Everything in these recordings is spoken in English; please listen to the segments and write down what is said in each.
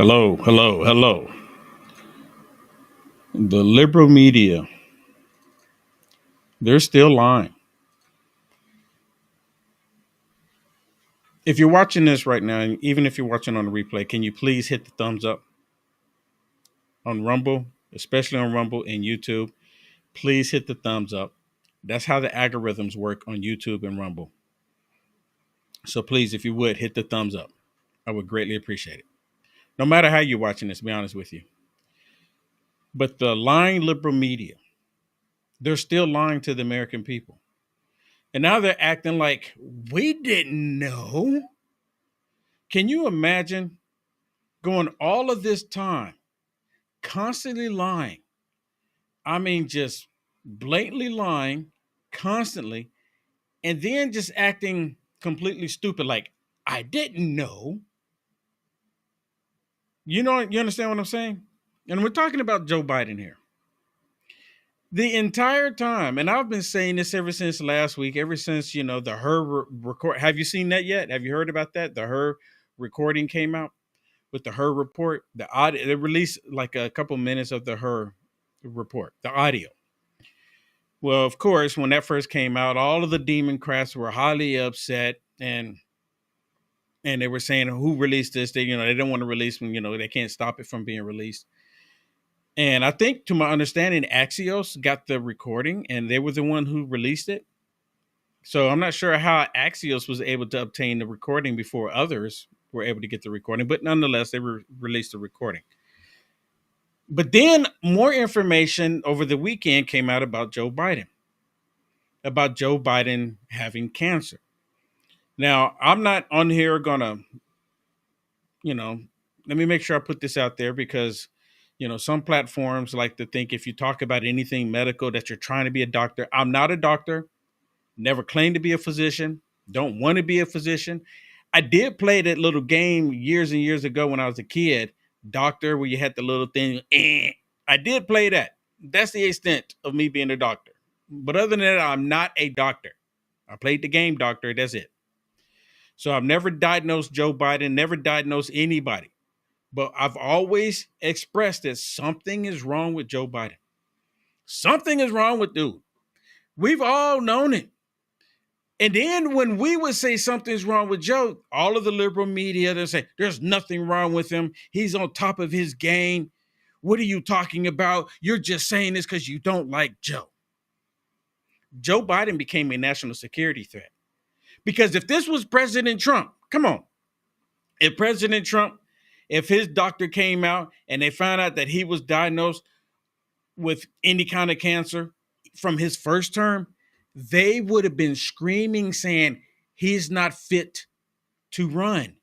Hello, hello, hello. The liberal media, they're still lying. If you're watching this right now, and even if you're watching on the replay, can you please hit the thumbs up on Rumble, especially on Rumble and YouTube? Please hit the thumbs up. That's how the algorithms work on YouTube and Rumble. So please, if you would, hit the thumbs up. I would greatly appreciate it. No matter how you're watching this, to be honest with you. But the lying liberal media, they're still lying to the American people. And now they're acting like we didn't know. Can you imagine going all of this time constantly lying? I mean, just blatantly lying constantly, and then just acting completely stupid, like I didn't know. You understand what I'm saying? And we're talking about Joe Biden here. The entire time, and I've been saying this ever since last week, ever since the Hur record. Have you seen that yet? Have you heard about that? The Hur recording came out with the Hur report. The audio, they released like a couple minutes of the Hur report, the audio. Well, of course, when that first came out, all of the Democrats were highly upset, and they were saying, "Who released this?" They don't want to release them. They can't stop it from being released. And I think, to my understanding, Axios got the recording, and they were the one who released it. So I'm not sure how Axios was able to obtain the recording before others were able to get the recording, but nonetheless, they released the recording. But then more information over the weekend came out about Joe Biden having cancer. Now, I'm not on here gonna, let me make sure I put this out there because, some platforms like to think if you talk about anything medical that you're trying to be a doctor. I'm not a doctor, never claimed to be a physician, don't want to be a physician. I did play that little game years and years ago when I was a kid, doctor, where you had the little thing. I did play that. That's the extent of me being a doctor. But other than that, I'm not a doctor. I played the game doctor. That's it. So I've never diagnosed Joe Biden, never diagnosed anybody. But I've always expressed that something is wrong with Joe Biden. Something is wrong with dude. We've all known it. And then when we would say something's wrong with Joe, all of the liberal media, they'll say, there's nothing wrong with him. He's on top of his game. What are you talking about? You're just saying this because you don't like Joe. Joe Biden became a national security threat. Because if this was President Trump, come on. If his doctor came out and they found out that he was diagnosed with any kind of cancer from his first term, they would have been screaming, saying he's not fit to run.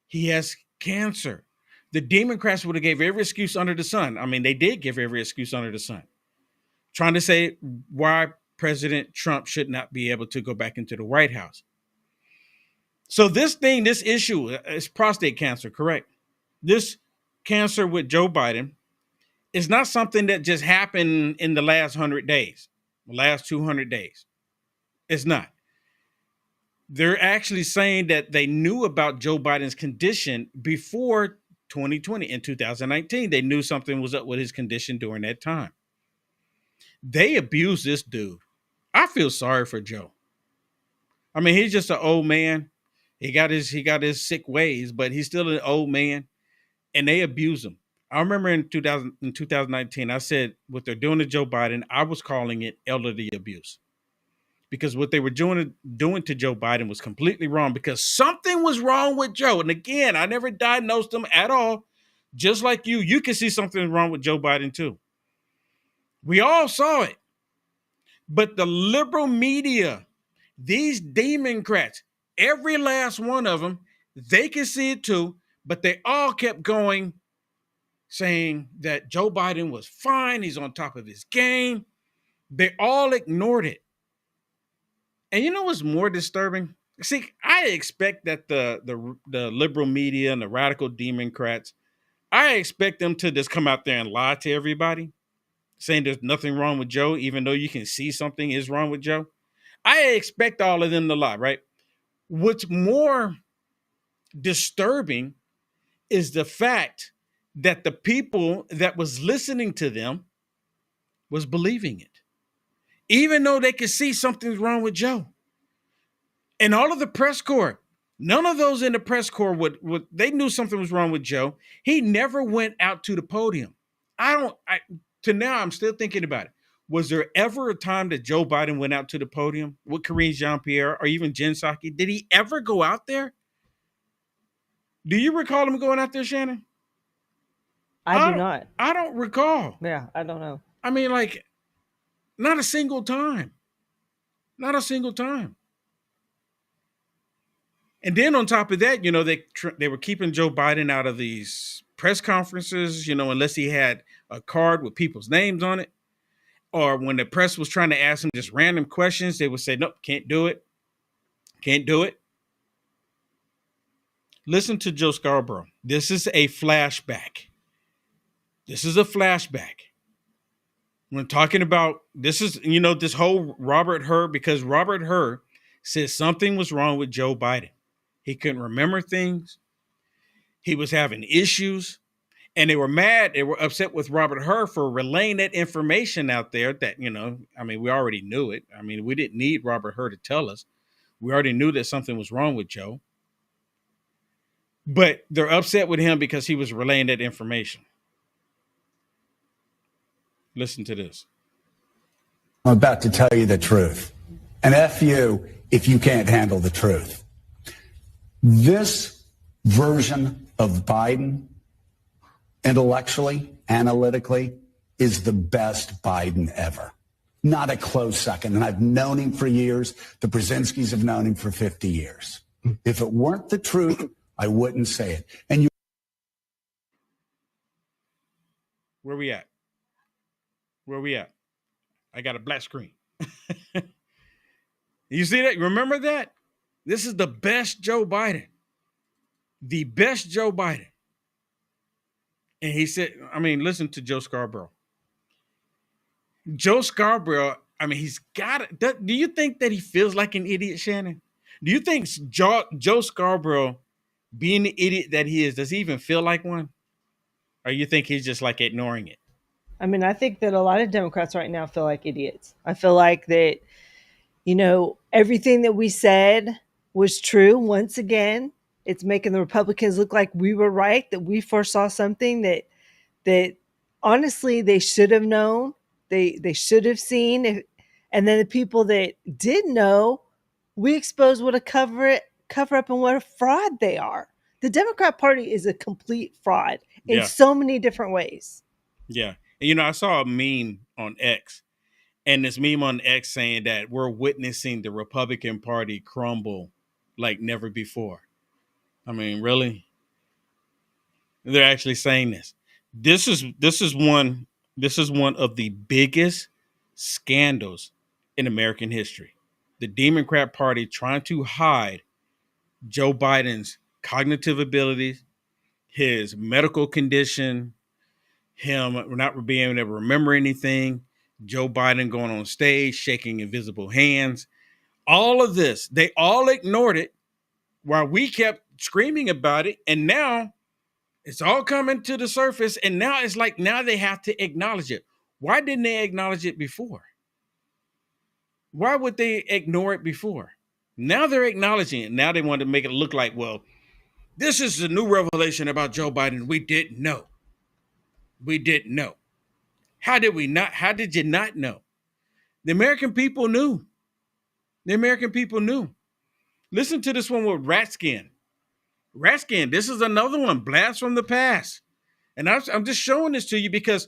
He has cancer. The Democrats would have gave every excuse under the sun. I mean, they did give every excuse under the sun, trying to say why President Trump should not be able to go back into the White House. So this issue is prostate cancer, correct? This cancer with Joe Biden is not something that just happened in the last 100 days, the last 200 days. It's not. They're actually saying that they knew about Joe Biden's condition before 2020. In 2019. They knew something was up with his condition during that time. They abused this dude. I feel sorry for Joe. I mean, he's just an old man. He got his sick ways, but he's still an old man, and they abuse him. I remember in 2019, I said what they're doing to Joe Biden, I was calling it elderly abuse. Because what they were doing to Joe Biden was completely wrong, because something was wrong with Joe. And again, I never diagnosed him at all. Just like you can see something wrong with Joe Biden too. We all saw it. But the liberal media, these Democrats, every last one of them, they can see it too, but they all kept going, saying that Joe Biden was fine. He's on top of his game. They all ignored it. And you know what's more disturbing? See, I expect that the liberal media and the radical Democrats, I expect them to just come out there and lie to everybody, saying there's nothing wrong with Joe, even though you can see something is wrong with Joe. I expect all of them to lie, right? What's more disturbing is the fact that the people that was listening to them was believing it, even though they could see something's wrong with Joe. And all of the press corps, none of those in the press corps would they knew something was wrong with Joe. He never went out to the podium. To now, I'm still thinking about it. Was there ever a time that Joe Biden went out to the podium with Karine Jean-Pierre or even Jen Psaki? Did he ever go out there? Do you recall him going out there, Shannon? I do not. I don't recall. Yeah, I don't know. I mean, like, not a single time. Not a single time. And then on top of that, they were keeping Joe Biden out of these press conferences, unless he had a card with people's names on it. Or when the press was trying to ask him just random questions, they would say, nope, can't do it. Can't do it. Listen to Joe Scarborough. This is a flashback. This is a flashback. When talking about, this is, this whole Robert Hur, because Robert Hur said something was wrong with Joe Biden. He couldn't remember things. He was having issues. And they were mad. They were upset with Robert Hur for relaying that information out there that, we already knew it. We didn't need Robert Hur to tell us. We already knew that something was wrong with Joe. But they're upset with him because he was relaying that information. Listen to this. I'm about to tell you the truth. And F you if you can't handle the truth. This version of Biden, intellectually, analytically, is the best Biden ever. Not a close second. And I've known him for years. The Brzezinskis have known him for 50 years. If it weren't the truth, I wouldn't say it. And you. Where we at? Where we at? I got a black screen. You see that? Remember that? This is the best Joe Biden. The best Joe Biden. And he said, listen to Joe Scarborough. Joe Scarborough, he's got it. Do you think that he feels like an idiot, Shannon? Do you think Joe Scarborough, being the idiot that he is, does he even feel like one? Or you think he's just like ignoring it? I think that a lot of Democrats right now feel like idiots. I feel like that, everything that we said was true. Once again, it's making the Republicans look like we were right, that we foresaw something that honestly they should have known, they should have seen. And then the people that did know, we exposed what a cover up and what a fraud they are. The Democrat Party is a complete fraud in so many different ways. Yeah. And, I saw a meme on X, and this meme on X saying that we're witnessing the Republican Party crumble like never before. Really? They're actually saying this. This is one of the biggest scandals in American history. The Democrat Party trying to hide Joe Biden's cognitive abilities, his medical condition, him not being able to remember anything, Joe Biden going on stage, shaking invisible hands. All of this, they all ignored it while we kept screaming about it. And now it's all coming to the surface. And now it's like, now they have to acknowledge it. Why didn't they acknowledge it before? Why would they ignore it before? Now they're acknowledging it. Now they want to make it look like, well, this is a new revelation about Joe Biden. We didn't know. We didn't know. How did we not? How did you not know? The American people knew. The American people knew. Listen to this one with Ratskin. Ratskin, this is another one, blast from the past. And I'm just showing this to you because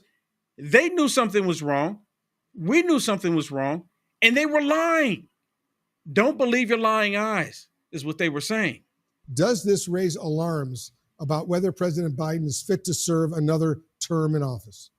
they knew something was wrong. We knew something was wrong, and they were lying. Don't believe your lying eyes, is what they were saying. Does this raise alarms about whether President Biden is fit to serve another term in office?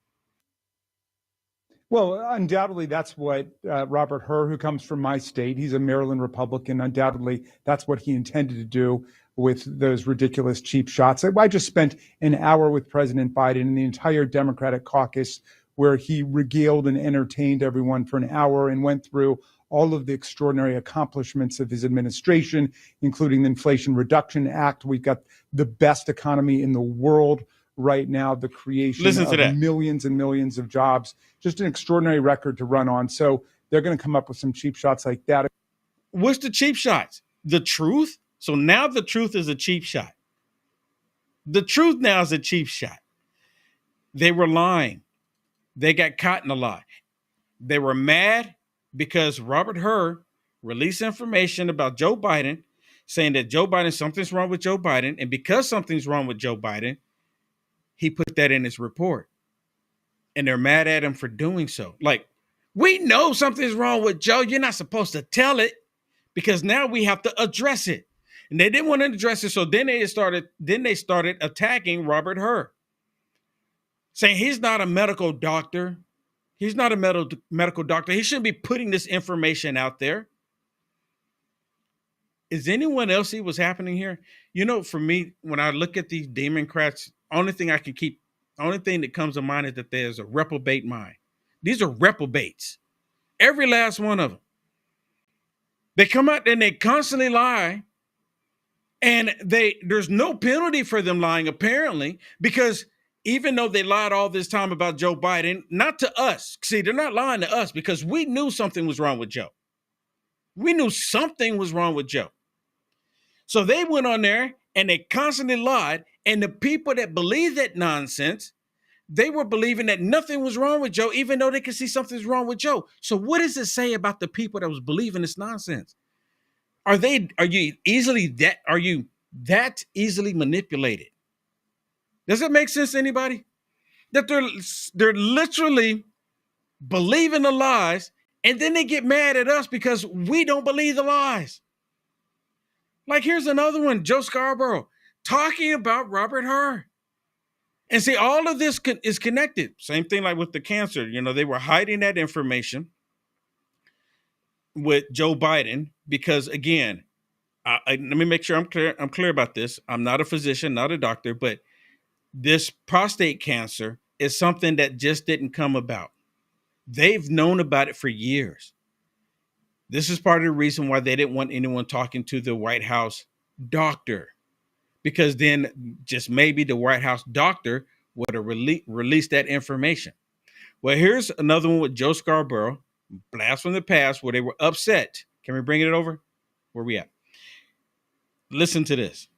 Well, undoubtedly, that's what Robert Hur, who comes from my state, he's a Maryland Republican. Undoubtedly, that's what he intended to do with those ridiculous cheap shots. I just spent an hour with President Biden and the entire Democratic caucus where he regaled and entertained everyone for an hour and went through all of the extraordinary accomplishments of his administration, including the Inflation Reduction Act. We've got the best economy in the world right now, the creation of millions and millions of jobs, just an extraordinary record to run on. So they're going to come up with some cheap shots like that. What's the cheap shots? The truth? So now the truth is a cheap shot. The truth now is a cheap shot. They were lying. They got caught in a lie. They were mad because Robert Hur released information about Joe Biden, saying that something's wrong with Joe Biden. And because something's wrong with Joe Biden, he put that in his report. And they're mad at him for doing so. Like, we know something's wrong with Joe. You're not supposed to tell it because now we have to address it. And they didn't want to address it. So then they started attacking Robert Hur, saying he's not a medical doctor. He's not a medical doctor. He shouldn't be putting this information out there. Is anyone else see what's happening here? You know, for me, when I look at these Democrats, only thing that comes to mind is that there's a reprobate mind. These are reprobates. Every last one of them. They come out and they constantly lie. And there's no penalty for them lying, apparently, because even though they lied all this time about Joe Biden, not to us. See, they're not lying to us because we knew something was wrong with Joe. We knew something was wrong with Joe. So they went on there and they constantly lied. And the people that believed that nonsense, they were believing that nothing was wrong with Joe, even though they could see something's wrong with Joe. So what does it say about the people that was believing this nonsense? Are you that easily manipulated? Does that make sense to anybody? That they're literally believing the lies, and then they get mad at us because we don't believe the lies. Like, here's another one, Joe Scarborough, talking about Robert Hur. And see, all of this is connected. Same thing like with the cancer. You know, they were hiding that information with Joe Biden because, again, let me make sure I'm clear about this. I'm not a physician, not a doctor, but this prostate cancer is something that just didn't come about. They've known about it for years. This is part of the reason why they didn't want anyone talking to the White House doctor, because then just maybe the White House doctor would have released that information. Well, here's another one with Joe Scarborough, blast from the past, where they were upset. Can we bring it over? Where we at? Listen to this.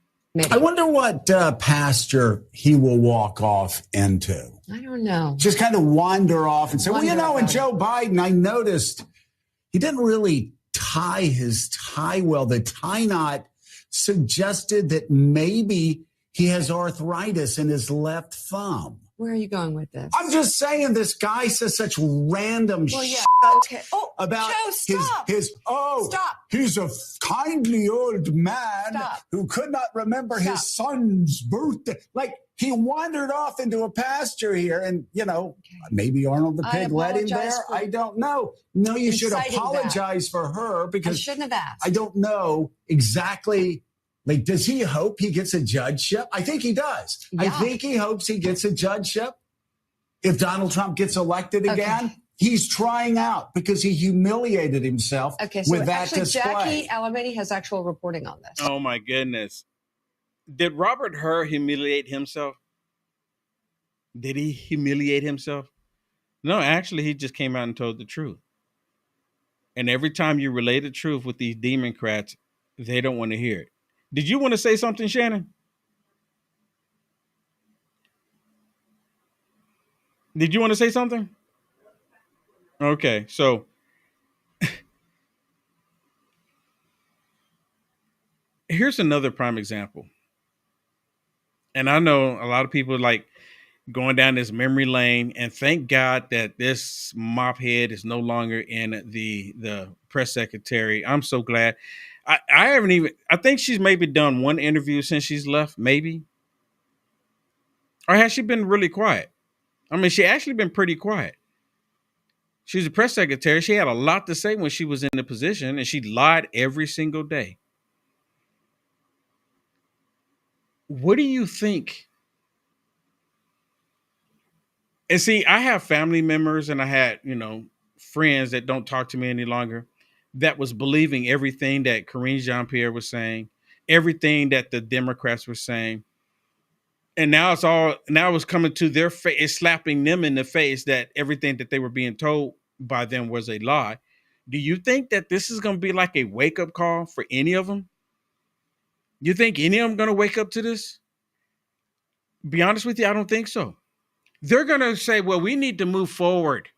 I wonder what pasture he will walk off into. I don't know. Just kind of wander off and say, well, you know, and Joe Biden, I noticed he didn't really tie his tie well. The tie knot suggested that maybe he has arthritis in his left thumb. Where are you going with this? I'm just saying this guy says such random shit about Joe, stop. He's a kindly old man who could not remember his son's birthday. Like, he wandered off into a pasture here and, you know, maybe Arnold the Pig led him there. I don't know. No, you should apologize for her because I shouldn't have asked. I don't know exactly. Like, does he hope he gets a judgeship? I think he does. Yeah. I think he hopes he gets a judgeship. If Donald Trump gets elected again, he's trying out because he humiliated himself with that display. Jackie Alamedi has actual reporting on this. Oh, my goodness. Did Robert Hur humiliate himself? Did he humiliate himself? No, actually, he just came out and told the truth. And every time you relay the truth with these Democrats, they don't want to hear it. Did you want to say something, Shannon? Did you want to say something? Okay, so here's another prime example. And I know a lot of people like going down this memory lane, and thank God that this mop head is no longer in the press secretary. I'm so glad. I think she's maybe done one interview since she's left, maybe. Or has she been really quiet? I mean, she actually been pretty quiet. She's a press secretary. She had a lot to say when she was in the position, and she lied every single day. What do you think? And see, I have family members and I had, friends that don't talk to me any longer. that was believing everything that Karine Jean-Pierre was saying, everything that the Democrats were saying. And now it's coming to their face, it's slapping them in the face that everything that they were being told by them was a lie. Do you think that this is going to be like a wake-up call for any of them? You think any of them going to wake up to this? Be honest with you, I don't think so. They're going to say, well, we need to move forward.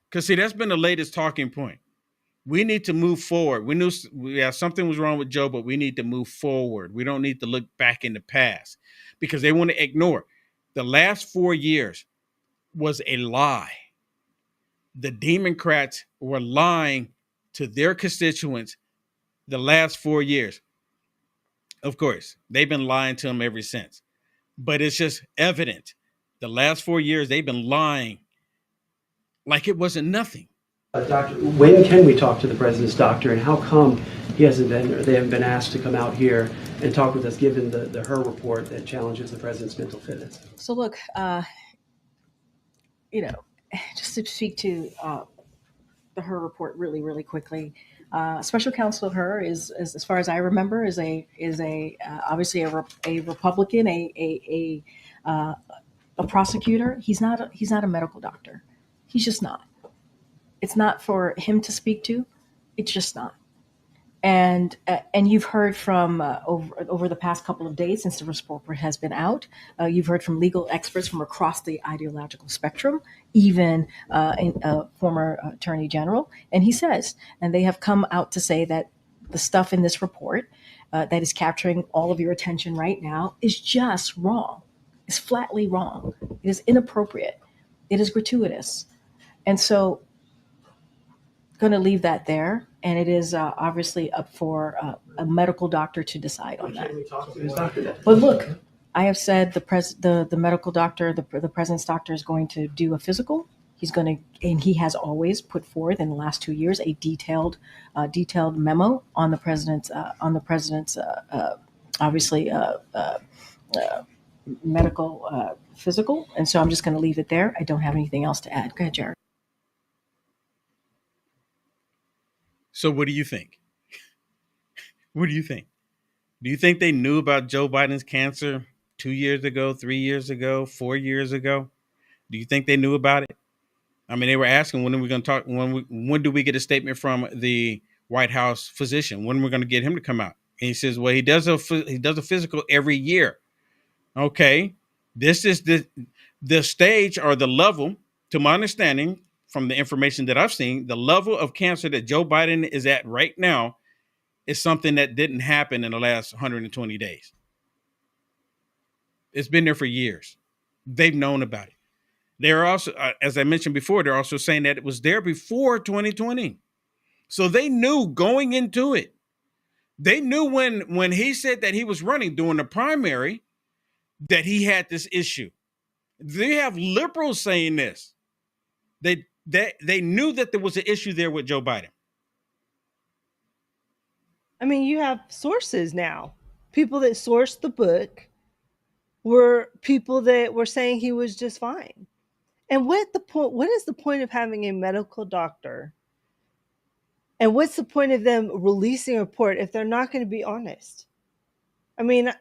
Because, see, that's been the latest talking point. We need to move forward. We knew something was wrong with Joe, but we need to move forward. We don't need to look back in the past because they want to ignore. The last 4 years was a lie. The Democrats were lying to their constituents the last 4 years. Of course, they've been lying to them ever since. But it's just evident. The last 4 years, they've been lying like it wasn't nothing. Doctor, when can we talk to the president's doctor, and how come they haven't been asked to come out here and talk with us, given the Hur report that challenges the president's mental fitness? So look, just to speak to the Hur report really, really quickly. Special Counsel Hur is, as far as I remember, is obviously a Republican, a prosecutor. He's not a medical doctor. He's just not. It's not for him to speak to. It's just not. And you've heard from over the past couple of days since the report has been out, you've heard from legal experts from across the ideological spectrum, even former Attorney General, and he says, and they have come out to say that the stuff in this report that is capturing all of your attention right now is just wrong. It's flatly wrong. It is inappropriate. It is gratuitous, and so going to leave that there, and it is obviously up for a medical doctor to decide on that. But look, I have said the medical doctor, the president's doctor, is going to do a physical. He's going to, and he has always put forth in the last 2 years a detailed memo on the president's obviously medical physical, and so I'm just going to leave it there. I don't have anything else to add. Go ahead, Jared. So what do you think? What do you think? Do you think they knew about Joe Biden's cancer 2 years ago, 3 years ago, 4 years ago? Do you think they knew about it? I mean, they were asking, when are we going to talk? When do we get a statement from the White House physician? When are we going to get him to come out? And he says, well, he does a physical every year. Okay, this is the stage or the level, to my understanding, from the information that I've seen, the level of cancer that Joe Biden is at right now is something that didn't happen in the last 120 days. It's been there for years. They've known about it. They're also, as I mentioned before, they're also saying that it was there before 2020. So they knew going into it. They knew when he said that he was running during the primary that he had this issue. They have liberals saying this. They knew that there was an issue there with Joe Biden. I mean, you have sources now. People that sourced the book were people that were saying he was just fine. And what is the point of having a medical doctor? And what's the point of them releasing a report if they're not going to be honest? I mean,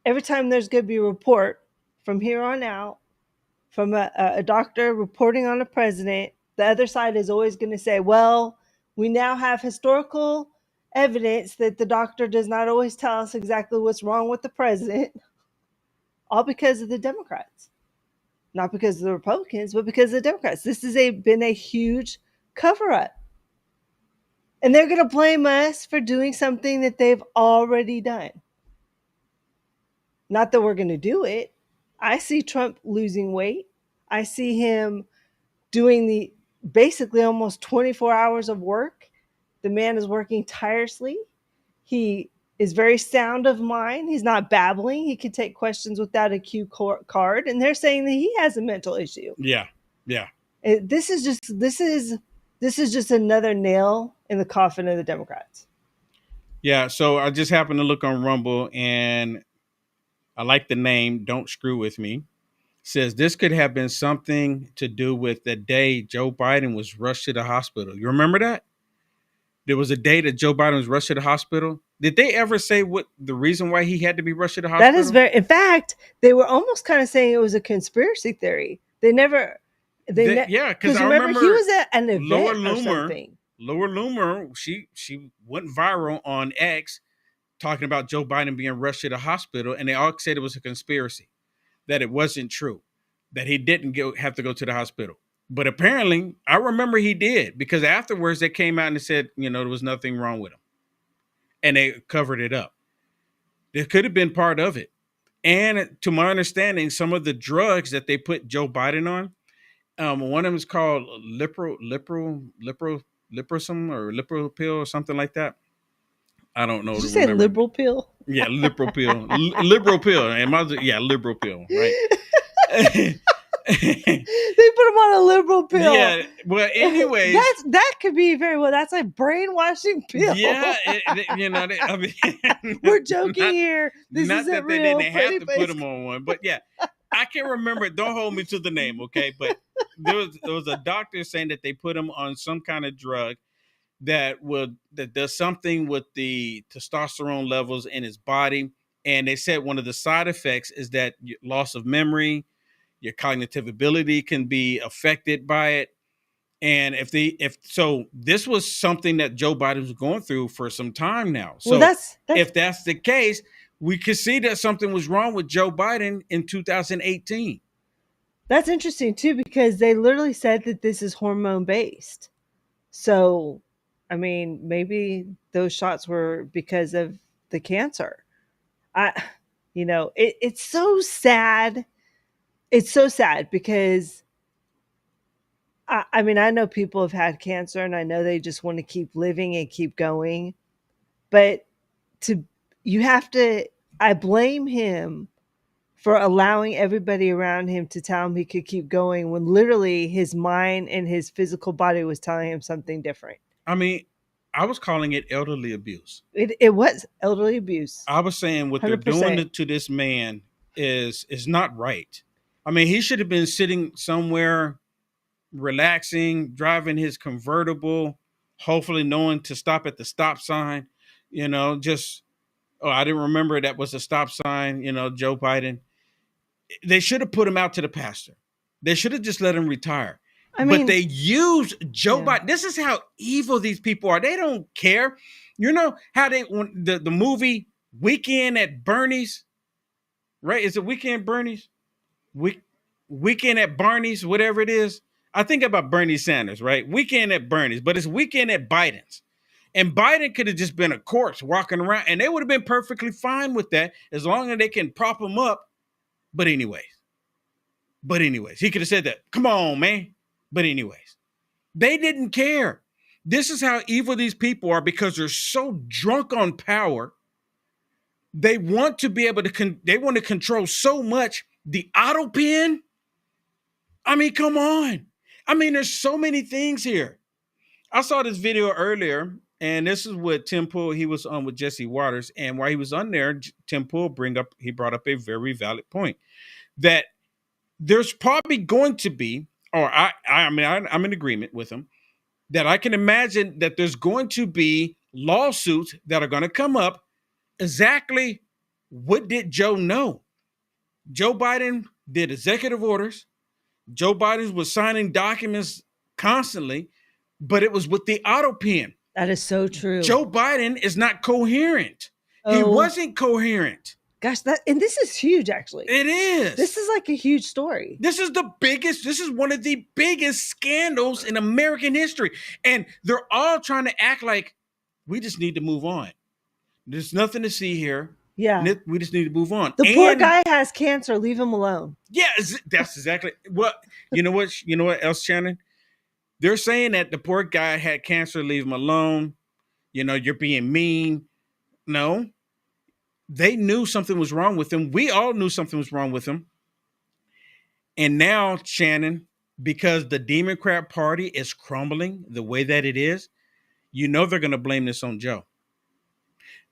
every time there's going to be a report from here on out, from a doctor reporting on a president, the other side is always going to say, well, we now have historical evidence that the doctor does not always tell us exactly what's wrong with the president, all because of the Democrats. Not because of the Republicans, but because of the Democrats. This has been a huge cover-up. And they're going to blame us for doing something that they've already done. Not that we're going to do it. I see Trump losing weight. I see him doing basically almost 24 hours of work. The man is working tirelessly. He is very sound of mind. He's not babbling. He can take questions without a cue card. And they're saying that he has a mental issue. Yeah. This is just another nail in the coffin of the Democrats. Yeah. So I just happened to look on Rumble, and I like the name Don't Screw With Me. Says this could have been something to do with the day Joe Biden was rushed to the hospital. You remember that? there was a day that Joe Biden was rushed to the hospital. Did they ever say what the reason why he had to be rushed to the hospital? That is very. In fact, they were almost kind of saying it was a conspiracy theory. They never. Yeah, because I remember he was at an event Laura or Loomer. something. Laura Loomer, she went viral on X talking about Joe Biden being rushed to the hospital, and they all said it was a conspiracy, that it wasn't true, that he didn't have to go to the hospital. But apparently, I remember he did, because afterwards they came out and said, there was nothing wrong with him, and they covered it up. It could have been part of it. And to my understanding, some of the drugs that they put Joe Biden on, one of them is called liprosum or Lipro pill or something like that. I don't know. Did you say liberal pill? Yeah, liberal pill. Liberal pill. Liberal pill, right? They put him on a liberal pill. Yeah, well, anyways. that could be very well. That's a brainwashing pill. Yeah, we're joking here. This not isn't that they real. didn't have to put him on one, but yeah, I can't remember. Don't hold me to the name, okay? But there was a doctor saying that they put him on some kind of drug that does something with the testosterone levels in his body, and they said one of the side effects is that loss of memory, your cognitive ability can be affected by it. And if this was something that Joe Biden was going through for some time now. So if that's the case, we could see that something was wrong with Joe Biden in 2018. That's interesting too, because they literally said that this is hormone based. So, I mean, maybe those shots were because of the cancer. It's so sad. It's so sad because I know people have had cancer, and I know they just want to keep living and keep going. But I blame him for allowing everybody around him to tell him he could keep going when literally his mind and his physical body was telling him something different. I mean, I was calling it elderly abuse. It was elderly abuse. I was saying what 100%. They're doing to this man is not right. I mean, he should have been sitting somewhere relaxing, driving his convertible, hopefully knowing to stop at the stop sign, I didn't remember that was a stop sign, Joe Biden. They should have put him out to the pasture. They should have just let him retire. But they used Joe Biden. This is how evil these people are. They don't care. You know how the movie Weekend at Bernie's, right? Is it Weekend at Bernie's? Weekend at Barney's, whatever it is. I think about Bernie Sanders, right? Weekend at Bernie's, but it's Weekend at Biden's. And Biden could have just been a corpse walking around, and they would have been perfectly fine with that as long as they can prop him up. But anyways, he could have said that. Come on, man. But anyways, they didn't care. This is how evil these people are, because they're so drunk on power. They want to be able to, they want to control so much. The auto pen. I mean, come on. I mean, there's so many things here. I saw this video earlier, and this is with Tim Pool. He was on with Jesse Waters, and while he was on there, Tim Pool brought up a very valid point that there's probably going to be, or I'm in agreement with him, that I can imagine that there's going to be lawsuits that are going to come up. Exactly what did Joe know? Joe Biden did executive orders. Joe Biden was signing documents constantly, but it was with the auto pen. That is so true. Joe Biden is not coherent. He wasn't coherent. Gosh, and this is huge, actually. It is. This is like a huge story. This is one of the biggest scandals in American history. And they're all trying to act like we just need to move on. There's nothing to see here. Yeah. We just need to move on. The poor guy has cancer. Leave him alone. Yeah, that's exactly what. You know what else, Shannon? They're saying that the poor guy had cancer. Leave him alone. You're being mean. No. They knew something was wrong with him. We all knew something was wrong with him. And now, Shannon, because the Democrat Party is crumbling the way that it is, they're going to blame this on Joe.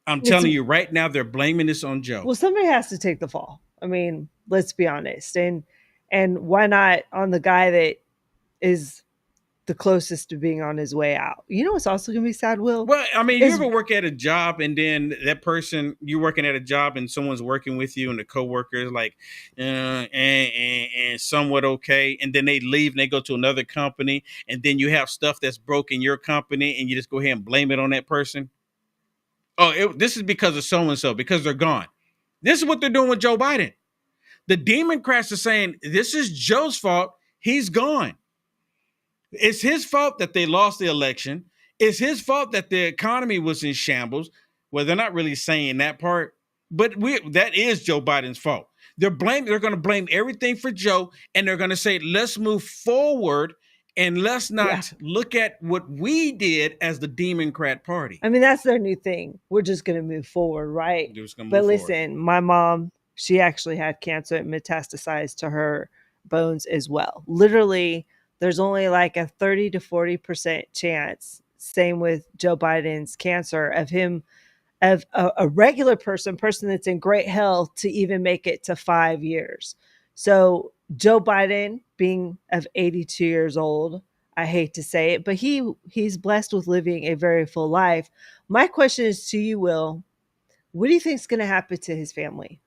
I'm telling you right now, they're blaming this on Joe. Well, somebody has to take the fall. I mean, let's be honest. And why not on the guy that is the closest to being on his way out. You know what's also going to be sad, Will? Well, I mean, Is- you ever work at a job and then that person, you're working at a job and someone's working with you and the coworker is like, and somewhat okay. And then they leave and they go to another company and then you have stuff that's broke in your company and you just go ahead and blame it on that person. Oh, this is because of so-and-so, because they're gone. This is what they're doing with Joe Biden. The Democrats are saying, this is Joe's fault. He's gone. It's his fault that they lost the election. It's his fault that the economy was in shambles. Well, they're not really saying that part, but that is Joe Biden's fault. They're going to blame everything for Joe, and they're going to say, let's move forward and let's not look at what we did as the Democrat Party. I mean, that's their new thing. We're just going to move forward, right? But listen, my mom, she actually had cancer and metastasized to her bones as well. Literally, there's only like a 30 to 40% chance, same with Joe Biden's cancer, of him, of a regular person that's in great health to even make it to 5 years. So Joe Biden, being of 82 years old, I hate to say it, but he's blessed with living a very full life. My question is to you, Will, what do you think is going to happen to his family?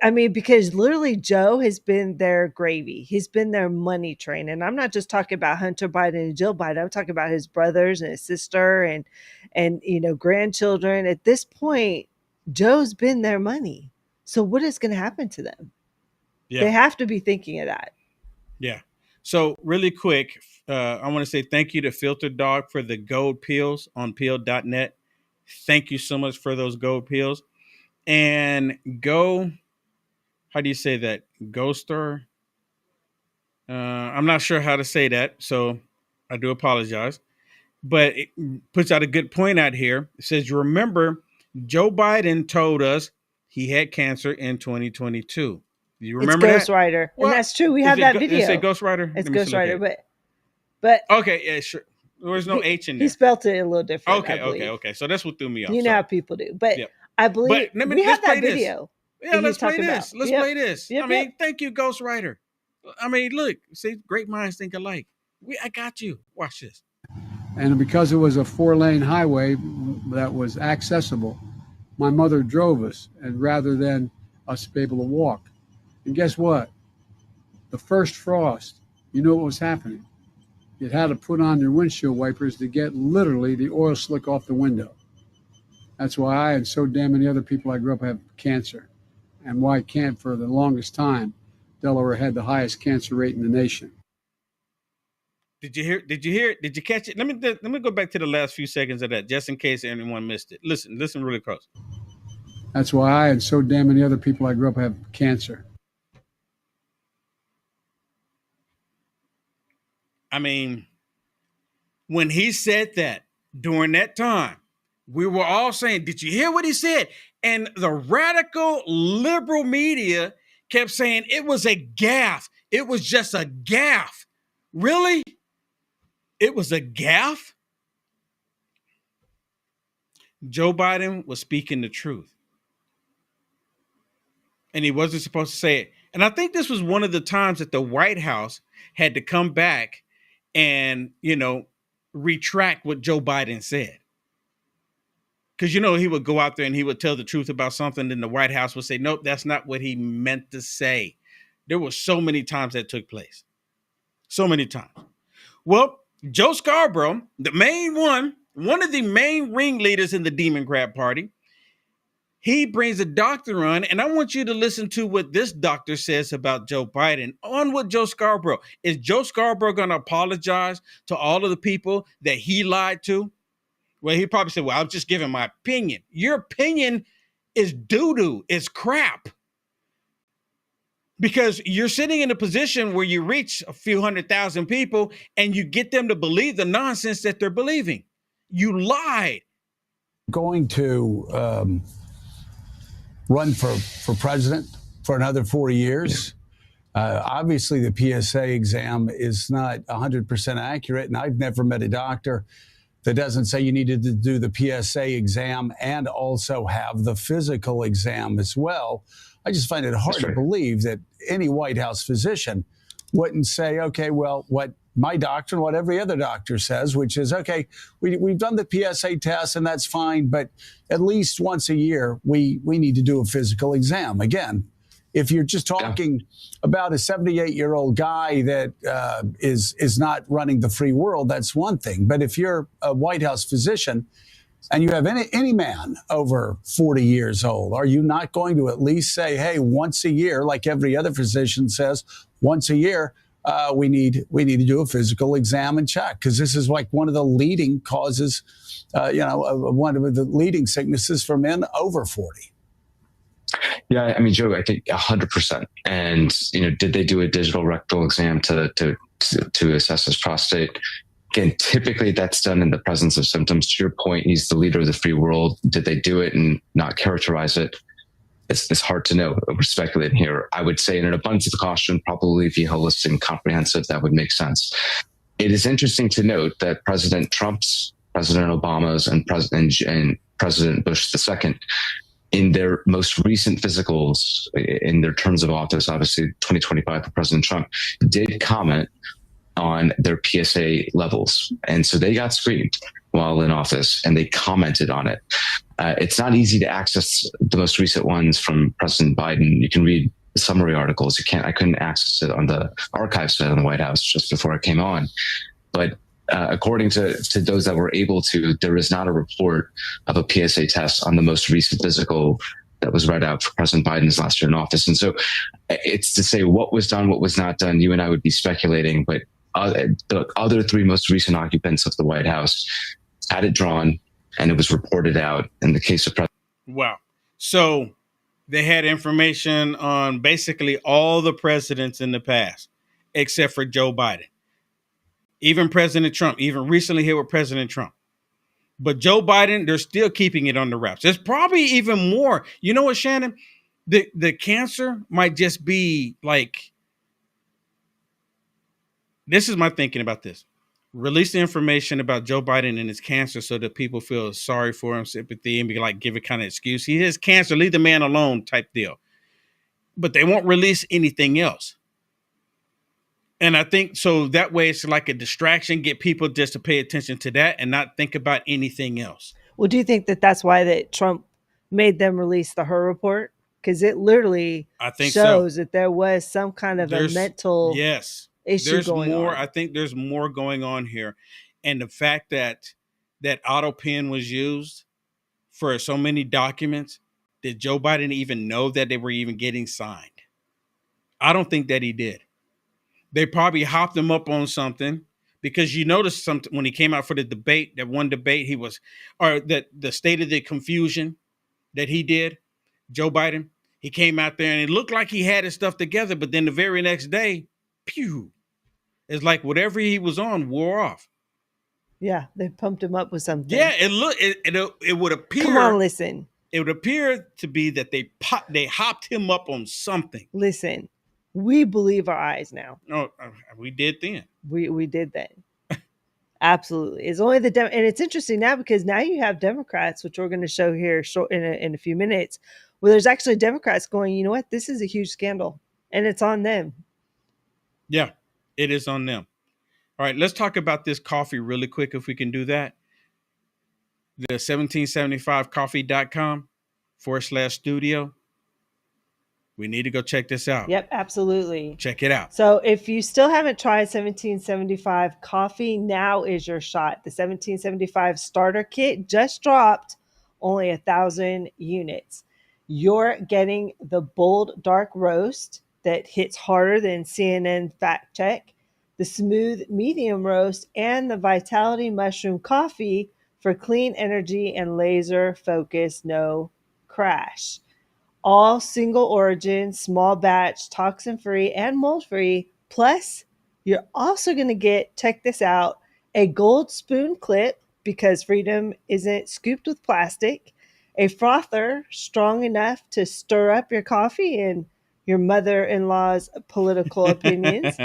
I mean, because literally Joe has been their gravy. He's been their money train. And I'm not just talking about Hunter Biden and Jill Biden. I'm talking about his brothers and his sister and grandchildren. At this point, Joe's been their money. So what is going to happen to them? Yeah. They have to be thinking of that. Yeah. So really quick, I want to say thank you to Filter Dog for the gold pills on peel.net. Thank you so much for those gold pills. And go, how do you say that? Ghoster? I'm not sure how to say that, so I do apologize. But it puts out a good point out here. It says, you remember, Joe Biden told us he had cancer in 2022. You remember it's Ghostwriter. Well, and that's true. We have that video. Is it Ghostwriter? It's Ghostwriter, but okay, yeah, sure. There's no H in there. He spelt it a little different. Okay. So that's what threw me off. You know how people do. But I believe we have that video. Yeah, let's play this. Let's play this. I mean, thank you, Ghostwriter. I mean, look, see, great minds think alike. I got you. Watch this. And because it was a 4-lane highway that was accessible, my mother drove us, and rather than us be able to walk. And guess what? The first frost, you know what was happening? You had to put on your windshield wipers to get literally the oil slick off the window. That's why I and so damn many other people I grew up have cancer. And why can't, for the longest time, Delaware had the highest cancer rate in the nation. Did you hear it? Did you catch it? Let me go back to the last few seconds of that, just in case anyone missed it. Listen really close. That's why I and so damn many other people I grew up have cancer. I mean, when he said that during that time, we were all saying, did you hear what he said? And the radical liberal media kept saying it was a gaffe. It was just a gaffe. Really? It was a gaffe? Joe Biden was speaking the truth. And he wasn't supposed to say it. And I think this was one of the times that the White House had to come back and, retract what Joe Biden said. Because, he would go out there and he would tell the truth about something, and the White House would say, nope, that's not what he meant to say. There were so many times that took place. So many times. Well, Joe Scarborough, the main one of the main ringleaders in the Democrat Party, he brings a doctor on, and I want you to listen to what this doctor says about Joe Biden on what Joe Scarborough. Is Joe Scarborough going to apologize to all of the people that he lied to? Well, he probably said, well, I'm just giving my opinion. Your opinion is doo-doo, is crap. Because you're sitting in a position where you reach a few 100,000 people and you get them to believe the nonsense that they're believing. You lied. Going to run for president for another 4 years. Obviously, the PSA exam is not 100% accurate, and I've never met a doctor that doesn't say you needed to do the PSA exam and also have the physical exam as well. I just find it hard to believe that any White House physician wouldn't say, okay, well, what my doctor and what every other doctor says, which is, okay, we've done the PSA test and that's fine, but at least once a year, we need to do a physical exam. Again, if you're just talking about a 78-year-old guy that is not running the free world, that's one thing. But if you're a White House physician and you have any man over 40 years old, are you not going to at least say, hey, once a year, like every other physician says, once a year, we need to do a physical exam and check? Because this is like one of the leading causes, one of the leading sicknesses for men over 40. Yeah, I mean, Joe, I think 100%. And did they do a digital rectal exam to assess his prostate? Again, typically that's done in the presence of symptoms. To your point, he's the leader of the free world. Did they do it and not characterize it? It's hard to know. We're speculating here. I would say in an abundance of caution, probably be holistic and comprehensive. That would make sense. It is interesting to note that President Trump's, President Obama's, and President Bush II, in their most recent physicals, in their terms of office, obviously 2025 for President Trump, did comment on their PSA levels. And so they got screened while in office and they commented on it. It's not easy to access the most recent ones from President Biden. You can read the summary articles. I couldn't access it on the archive site on the White House just before I came on. But according to those that were able to, there is not a report of a PSA test on the most recent physical that was read out for President Biden's last year in office. And so it's to say what was done, what was not done. You and I would be speculating, but the other three most recent occupants of the White House had it drawn and it was reported out in the case of President. Wow. So they had information on basically all the presidents in the past, except for Joe Biden. Even President Trump, even recently here with President Trump. But Joe Biden, they're still keeping it on the wraps. There's probably even more. You know what, Shannon? The cancer might just be like, this is my thinking about this. Release the information about Joe Biden and his cancer so that people feel sorry for him, sympathy, and be like, give it kind of excuse. He has cancer, leave the man alone type deal. But they won't release anything else. And I think so that way it's like a distraction, get people just to pay attention to that and not think about anything else. Well, do you think that that's why that Trump made them release the Hur report? Because it literally shows that there was some kind of a mental issue going on. I think there's more going on here. And the fact that auto pen was used for so many documents, did Joe Biden even know that they were even getting signed? I don't think that he did. They probably hopped him up on something because you noticed something when he came out for the debate, that one debate the State of the Confusion that he did, Joe Biden, he came out there and it looked like he had his stuff together, but then the very next day, pew, it's like whatever he was on wore off. Yeah, they pumped him up with something. Yeah, it would appear. Come on, listen. It would appear to be that they hopped him up on something. Listen. We believe our eyes now. Oh, we did then. We did then. Absolutely. It's only and it's interesting now because now you have Democrats, which we're going to show here in a few minutes, where there's actually Democrats going, you know what? This is a huge scandal and it's on them. Yeah, it is on them. All right, let's talk about this coffee really quick if we can do that. The 1775coffee.com/studio. We need to go check this out. Yep, absolutely. Check it out. So if you still haven't tried 1775 coffee, now is your shot. The 1775 starter kit just dropped, only 1,000 units. You're getting the bold dark roast that hits harder than CNN fact check, the smooth medium roast, and the Vitality Mushroom Coffee for clean energy and laser focus, no crash. All single origin, small batch, toxin free, and mold free. Plus, you're also going to get, check this out, a gold spoon clip because freedom isn't scooped with plastic, a frother strong enough to stir up your coffee and your mother-in-law's political opinions,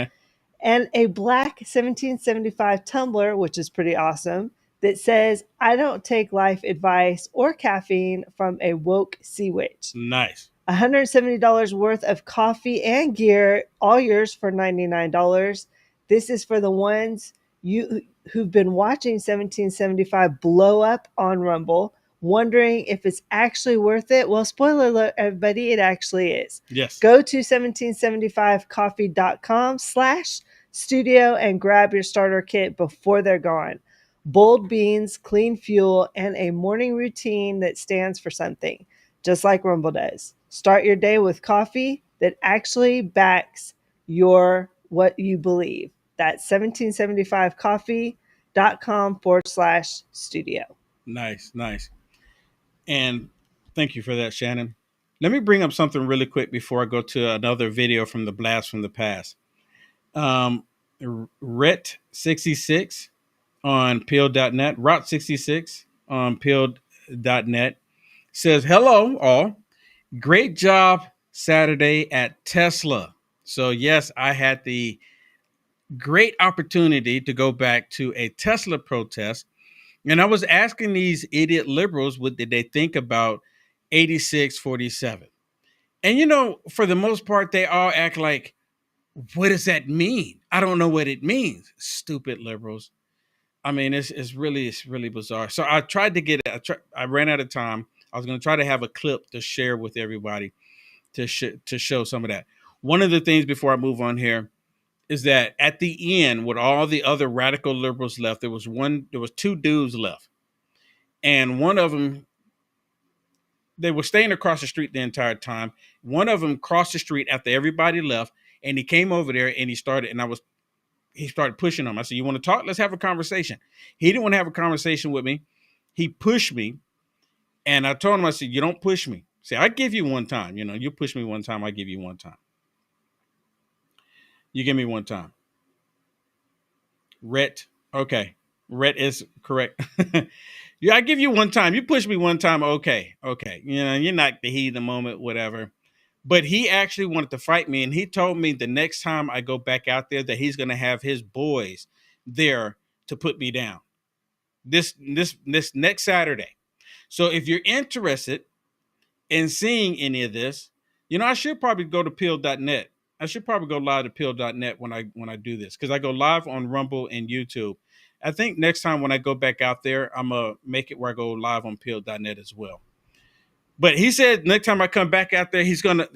and a black 1775 tumbler, which is pretty awesome, that says, I don't take life advice or caffeine from a woke sea witch. Nice. $170 worth of coffee and gear, all yours for $99. This is for the ones who've been watching 1775 blow up on Rumble, wondering if it's actually worth it. Well, spoiler alert, everybody, it actually is. Yes. Go to 1775coffee.com/studio and grab your starter kit before they're gone. Bold beans, clean fuel, and a morning routine that stands for something, just like Rumble does. Start your day with coffee that actually backs what you believe. That's 1775coffee.com/studio. Nice. And thank you for that, Shannon. Let me bring up something really quick before I go to another video from the Blast from the Past. Ret66 on peel.net, Rot66 on peel.net says, hello, all. Great job Saturday at Tesla. So, yes, I had the great opportunity to go back to a Tesla protest. And I was asking these idiot liberals what did they think about 8647. And, you know, for the most part, they all act like, what does that mean? I don't know what it means. Stupid liberals. I mean, it's really bizarre. So I tried to get it. I ran out of time. I was going to try to have a clip to share with everybody to show some of that. One of the things before I move on here is that at the end, with all the other radical liberals left, there was two dudes left. And one of them, they were staying across the street the entire time. One of them crossed the street after everybody left, and he came over there and he started pushing him. I said, you want to talk? Let's have a conversation. He didn't want to have a conversation with me. He pushed me. And I told him, I said, you don't push me. See, I give you one time. You know, you push me one time, I give you one time. You give me one time. Ret. Okay. Ret is correct. Yeah, I give you one time. You push me one time. Okay. You know, you're not the heat of the moment, whatever. But he actually wanted to fight me. And he told me the next time I go back out there that he's going to have his boys there to put me down. This next Saturday. So if you're interested in seeing any of this, you know, I should probably go to peel.net. I should probably go live to peel.net when I do this, because I go live on Rumble and YouTube. I think next time when I go back out there, I'm going to make it where I go live on peel.net as well. But he said next time I come back out there, he's gonna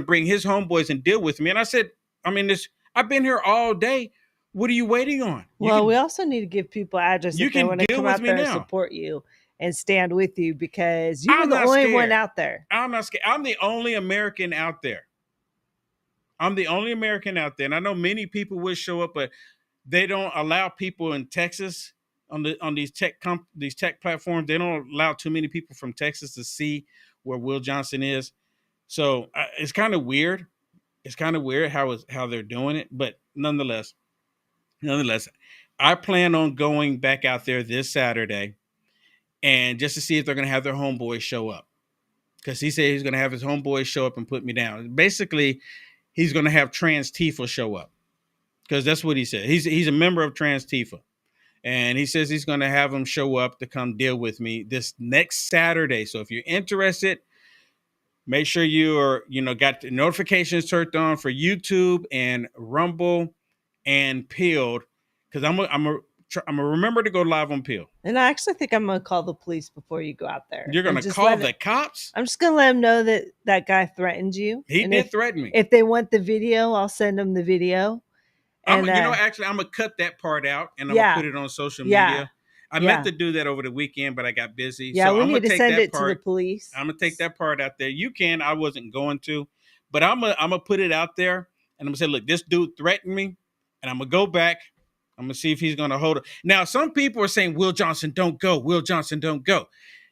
bring his homeboys and deal with me. And I said, I mean, I've been here all day. What are you waiting on? Well, we also need to give people address if they want to come out there and support you and stand with you, because you're the only one out there. I'm not scared. I'm the only American out there. And I know many people would show up, but they don't allow people in Texas on these tech platforms. They don't allow too many people from Texas to see where Will Johnson is. So it's kind of weird. It's kind of weird how they're doing it. But nonetheless, I plan on going back out there this Saturday, and just to see if they're going to have their homeboys show up, because he said he's going to have his homeboys show up and put me down. Basically, he's going to have Trans Tifa show up, because that's what he said. He's a member of Trans Tifa, and he says he's going to have them show up to come deal with me this next Saturday. So if you're interested, make sure got the notifications turned on for YouTube and Rumble and Peeled, because I'm gonna remember to go live on Peel. And I actually think I'm gonna call the police before you go out there. You're gonna call the cops? I'm just gonna let them know that guy threatened you. He did threaten me. If they want the video, I'll send them the video. And, actually, I'm gonna cut that part out and I'm gonna put it on social media. I meant to do that over the weekend, but I got busy. Yeah, so we need to send it to the police. I'm gonna take that part out there. You can. I wasn't going to, but I'm gonna put it out there, and I'm gonna say, look, this dude threatened me, and I'm gonna go back. I'm gonna see if he's gonna hold it. Now, some people are saying, Will Johnson, don't go. Will Johnson, don't go.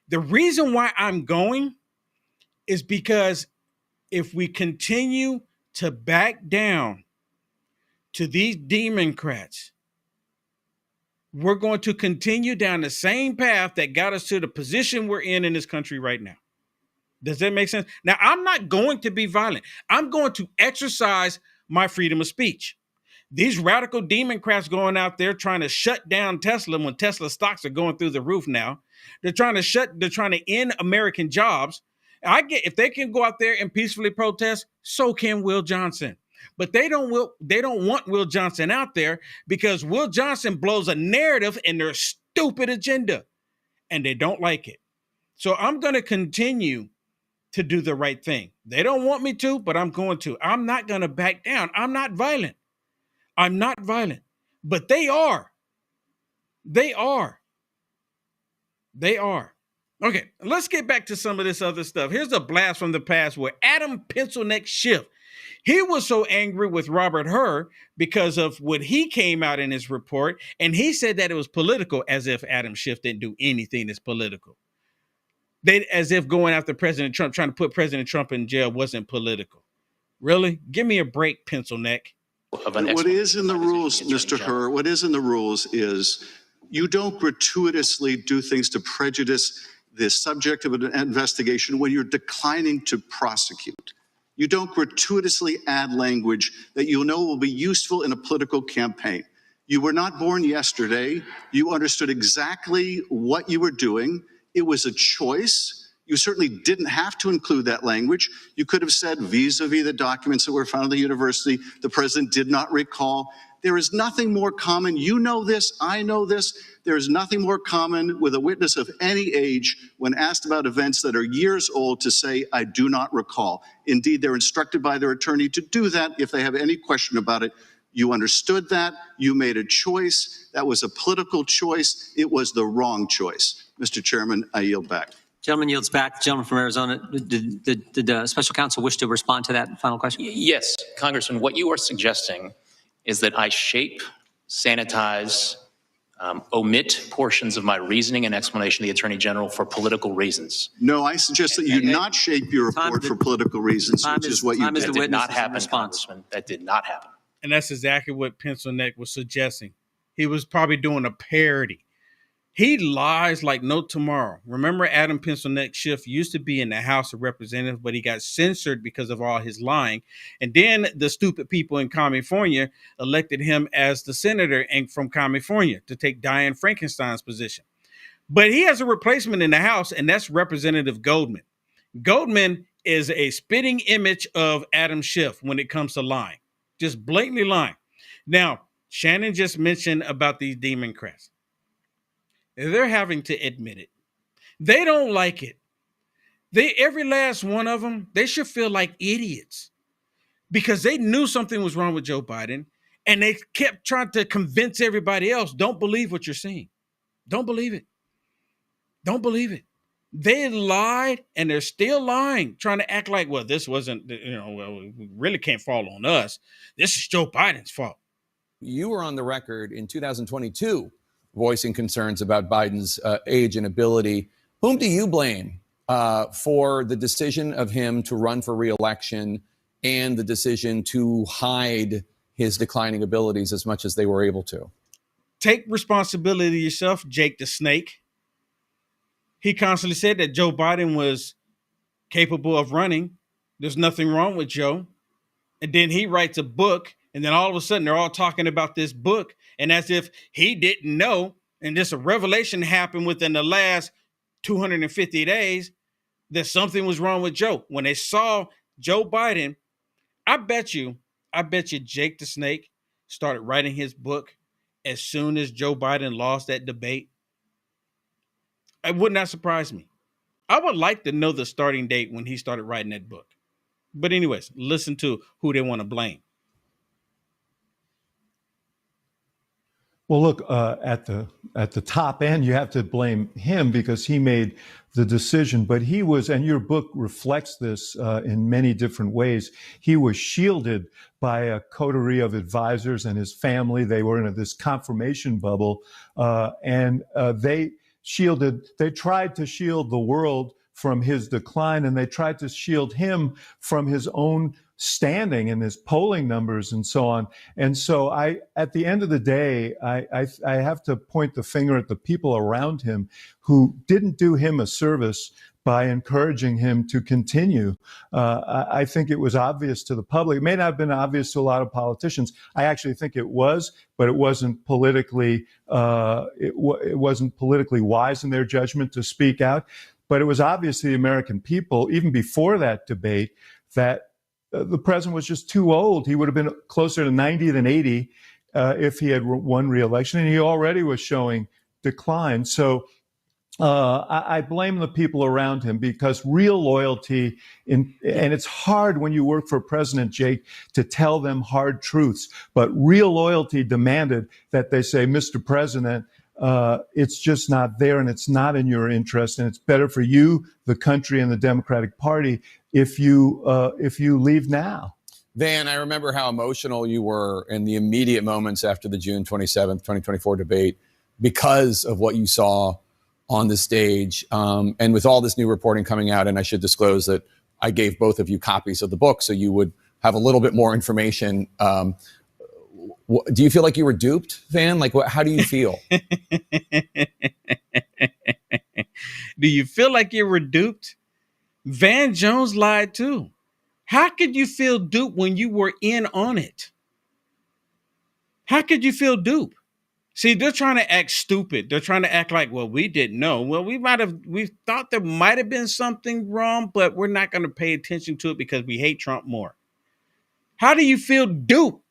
The reason why I'm going is because if we continue to back down to these Democrats, we're going to continue down the same path that got us to the position we're in this country right now. Does that make sense? Now, I'm not going to be violent. I'm going to exercise my freedom of speech. These radical Democrats going out there trying to shut down Tesla when Tesla stocks are going through the roof now. They're trying to end American jobs. If they can go out there and peacefully protest, so can Will Johnson. But they don't want Will Johnson out there because Will Johnson blows a narrative in their stupid agenda, and they don't like it. So I'm going to continue to do the right thing. They don't want me to, but I'm going to. I'm not going to back down. I'm not violent. I'm not violent. But they are. They are. They are. Okay, let's get back to some of this other stuff. Here's a blast from the past where Adam Pencilneck Schiff, he was so angry with Robert Hur because of what he came out in his report, and he said that it was political, as if Adam Schiff didn't do anything that's political. As if going after President Trump, trying to put President Trump in jail wasn't political. Really? Give me a break, Pencilneck. What is in the rules, Mr. Hur, what is in the rules is you don't gratuitously do things to prejudice the subject of an investigation when you're declining to prosecute. You don't gratuitously add language that you know will be useful in a political campaign. You were not born yesterday. You understood exactly what you were doing. It was a choice. You certainly didn't have to include that language. You could have said vis-a-vis the documents that were found at the university, the president did not recall. There is nothing more common. You know this, I know this. There is nothing more common with a witness of any age when asked about events that are years old to say, I do not recall. Indeed, they're instructed by their attorney to do that if they have any question about it. You understood that. You made a choice. That was a political choice. It was the wrong choice. Mr. Chairman, I yield back. Gentleman yields back. The gentleman from Arizona. Did special counsel wish to respond to that final question? Yes, Congressman, what you are suggesting is that I shape, sanitize, omit portions of my reasoning and explanation to the Attorney General for political reasons. No, I suggest that you not shape your report for political reasons, which is what you did. That did not happen, Congressman. That did not happen. And that's exactly what Pencilneck was suggesting. He was probably doing a parody. He lies like no tomorrow. Remember, Adam Pencilneck Schiff used to be in the House of Representatives, but he got censored because of all his lying. And then the stupid people in California elected him as the senator from California to take Dianne Frankenstein's position. But he has a replacement in the House, and that's Representative Goldman. Goldman is a spitting image of Adam Schiff when it comes to lying, just blatantly lying. Now, Shannon just mentioned about these Democrats. They're having to admit it. They don't like it. Every last one of them, they should feel like idiots because they knew something was wrong with Joe Biden and they kept trying to convince everybody else, don't believe what you're seeing. Don't believe it. Don't believe it. They lied and they're still lying, trying to act like, well, this wasn't, we really can't fall on us. This is Joe Biden's fault. You were on the record in 2022 voicing concerns about Biden's age and ability. Whom do you blame for the decision of him to run for re-election and the decision to hide his declining abilities as much as they were able to? Take responsibility yourself, Jake the Snake. He constantly said that Joe Biden was capable of running. There's nothing wrong with Joe. And then he writes a book, and then all of a sudden they're all talking about this book, and as if he didn't know, and just a revelation happened within the last 250 days that something was wrong with Joe. When they saw Joe Biden, I bet you Jake the Snake started writing his book as soon as Joe Biden lost that debate. It would not surprise me. I would like to know the starting date when he started writing that book. But anyways, listen to who they want to blame. Well, look, at the top end, you have to blame him because he made the decision. But he was, and your book reflects this in many different ways, he was shielded by a coterie of advisors and his family. They were in this confirmation bubble, and they tried to shield the world from his decline, and they tried to shield him from his own standing and his polling numbers and so on. And so at the end of the day, I have to point the finger at the people around him who didn't do him a service by encouraging him to continue. I think it was obvious to the public. It may not have been obvious to a lot of politicians. I actually think it was, but it wasn't politically wise in their judgment to speak out. But it was obvious to the American people, even before that debate, that the president was just too old. He would have been closer to 90 than 80 if he had won re-election, and he already was showing decline. So I blame the people around him, because real loyalty, and it's hard when you work for President Jake to tell them hard truths, but real loyalty demanded that they say, Mr. President, it's just not there, and it's not in your interest, and it's better for you, the country, and the Democratic Party if you leave now. Van, I remember how emotional you were in the immediate moments after the June 27th, 2024 debate because of what you saw on the stage. And with all this new reporting coming out, and I should disclose that I gave both of you copies of the book so you would have a little bit more information. Do you feel like you were duped, Van? Like, how do you feel? Do you feel like you were duped? Van Jones lied too. How could you feel duped when you were in on it? How could you feel duped? See, they're trying to act stupid. They're trying to act like, well, we didn't know. Well, we thought there might have been something wrong, but we're not going to pay attention to it because we hate Trump more. How do you feel duped?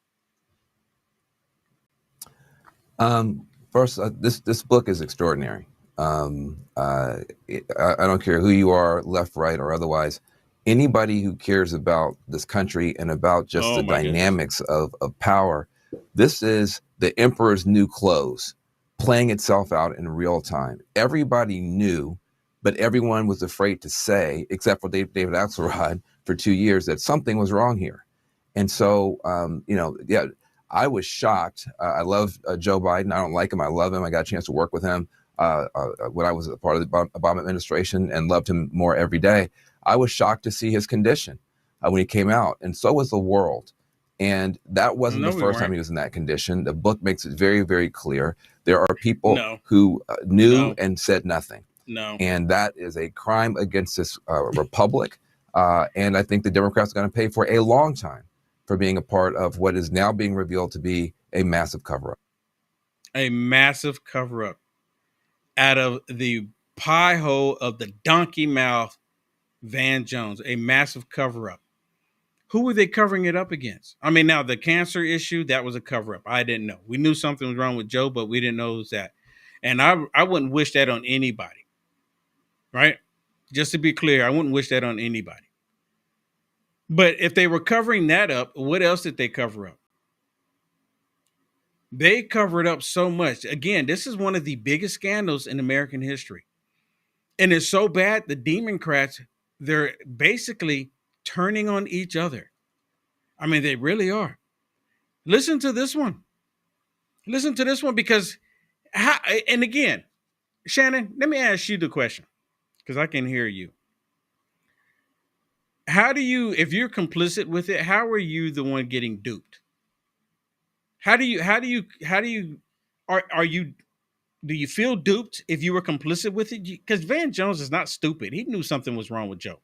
First, this book is extraordinary. I don't care who you are, left, right, or otherwise. Anybody who cares about this country and about just the dynamics of power, this is the emperor's new clothes playing itself out in real time. Everybody knew, but everyone was afraid to say, except for David Axelrod for 2 years, that something was wrong here. And so, I was shocked. I love Joe Biden. I don't like him. I love him. I got a chance to work with him when I was a part of the Obama administration, and loved him more every day. I was shocked to see his condition when he came out, and so was the world. And that wasn't the first time he was in that condition. The book makes it very, very clear. There are people who knew and said nothing. And that is a crime against this republic. And I think the Democrats are going to pay for a long time for being a part of what is now being revealed to be a massive cover-up. A massive cover-up out of the pie hole of the donkey mouth Van Jones, a massive cover-up. Who were they covering it up against? I mean, now the cancer issue, that was a cover-up. I didn't know. We knew something was wrong with Joe, but we didn't know it was that. And I wouldn't wish that on anybody, right? Just to be clear, I wouldn't wish that on anybody. But if they were covering that up, what else did they cover up? They covered up so much. Again, this is one of the biggest scandals in American history. And it's so bad, the Democrats, they're basically turning on each other. I mean, they really are. Listen to this one. Listen to this one, because, and again, Shannon, let me ask you the question, because I can hear you. How do you, if you're complicit with it, how are you the one getting duped? Do you feel duped if you were complicit with it? Because Van Jones is not stupid. He knew something was wrong with Joe.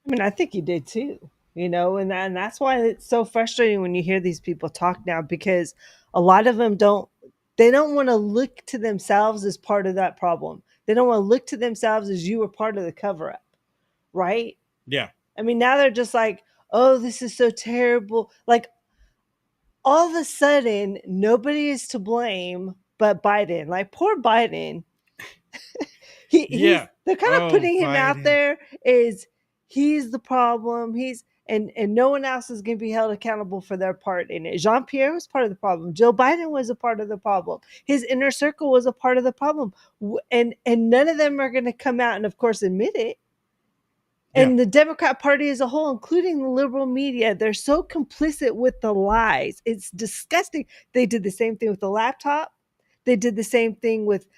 I mean, I think he did too, and that's why it's so frustrating when you hear these people talk now, because a lot of them don't want to look to themselves as part of that problem. They don't want to look to themselves as you were part of the cover-up, right? Yeah. I mean, now they're just like, oh, this is so terrible. Like, all of a sudden, nobody is to blame but Biden. Like, poor Biden. They're kind of putting him out there as he's the problem. And no one else is going to be held accountable for their part in it. Jean-Pierre was part of the problem. Joe Biden was a part of the problem. His inner circle was a part of the problem. And none of them are going to come out and, of course, admit it. And the Democrat Party as a whole, including the liberal media, they're so complicit with the lies. It's disgusting. They did the same thing with the laptop. They did the same thing with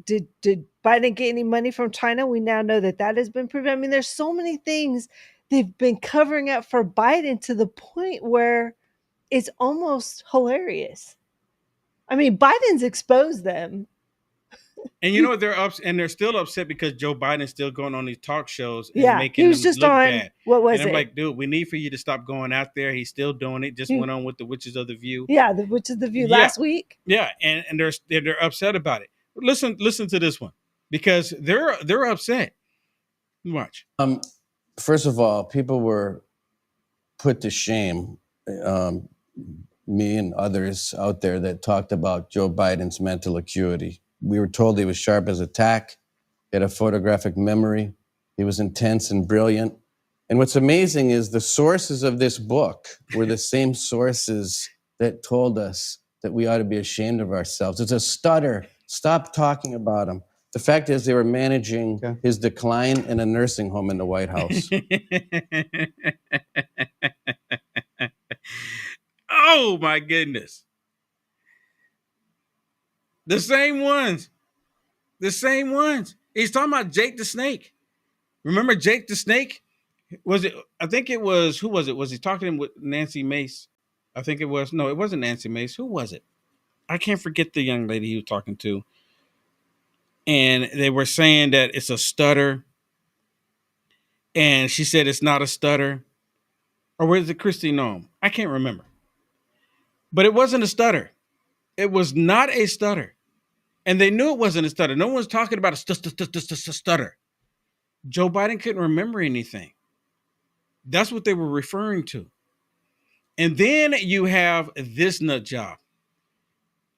did Biden get any money from China? We now know that has been proven. I mean, there's so many things they've been covering up for Biden to the point where it's almost hilarious. I mean, Biden's exposed them. And they're still upset because Joe Biden's still going on these talk shows and making he was them just look on bad. What was and I'm it? like, dude, we need for you to stop going out there. He's still doing it. Just went on with the Witches of the View. Yeah, the Witches of the View last week. Yeah, and they're upset about it. Listen to this one, because they're upset. Watch. First of all, people were put to shame me and others out there that talked about Joe Biden's mental acuity. We were told he was sharp as a tack, he had a photographic memory, he was intense and brilliant. And what's amazing is the sources of this book were the same sources that told us that we ought to be ashamed of ourselves. It's a stutter. Stop talking about him. The fact is they were managing his decline in a nursing home in the White House. Oh my goodness. The same ones. The same ones. He's talking about Jake the Snake. Remember Jake the Snake? Was it, I think it was, who was it? Was he talking with Nancy Mace? I think it was. No, it wasn't Nancy Mace. Who was it? I can't forget the young lady he was talking to. And they were saying that it's a stutter. And she said it's not a stutter. Or was it Christy Nome? I can't remember. But it wasn't a stutter. It was not a stutter. And they knew it wasn't a stutter. No one was talking about a stutter. Joe Biden couldn't remember anything. That's what they were referring to. And then you have this nut job.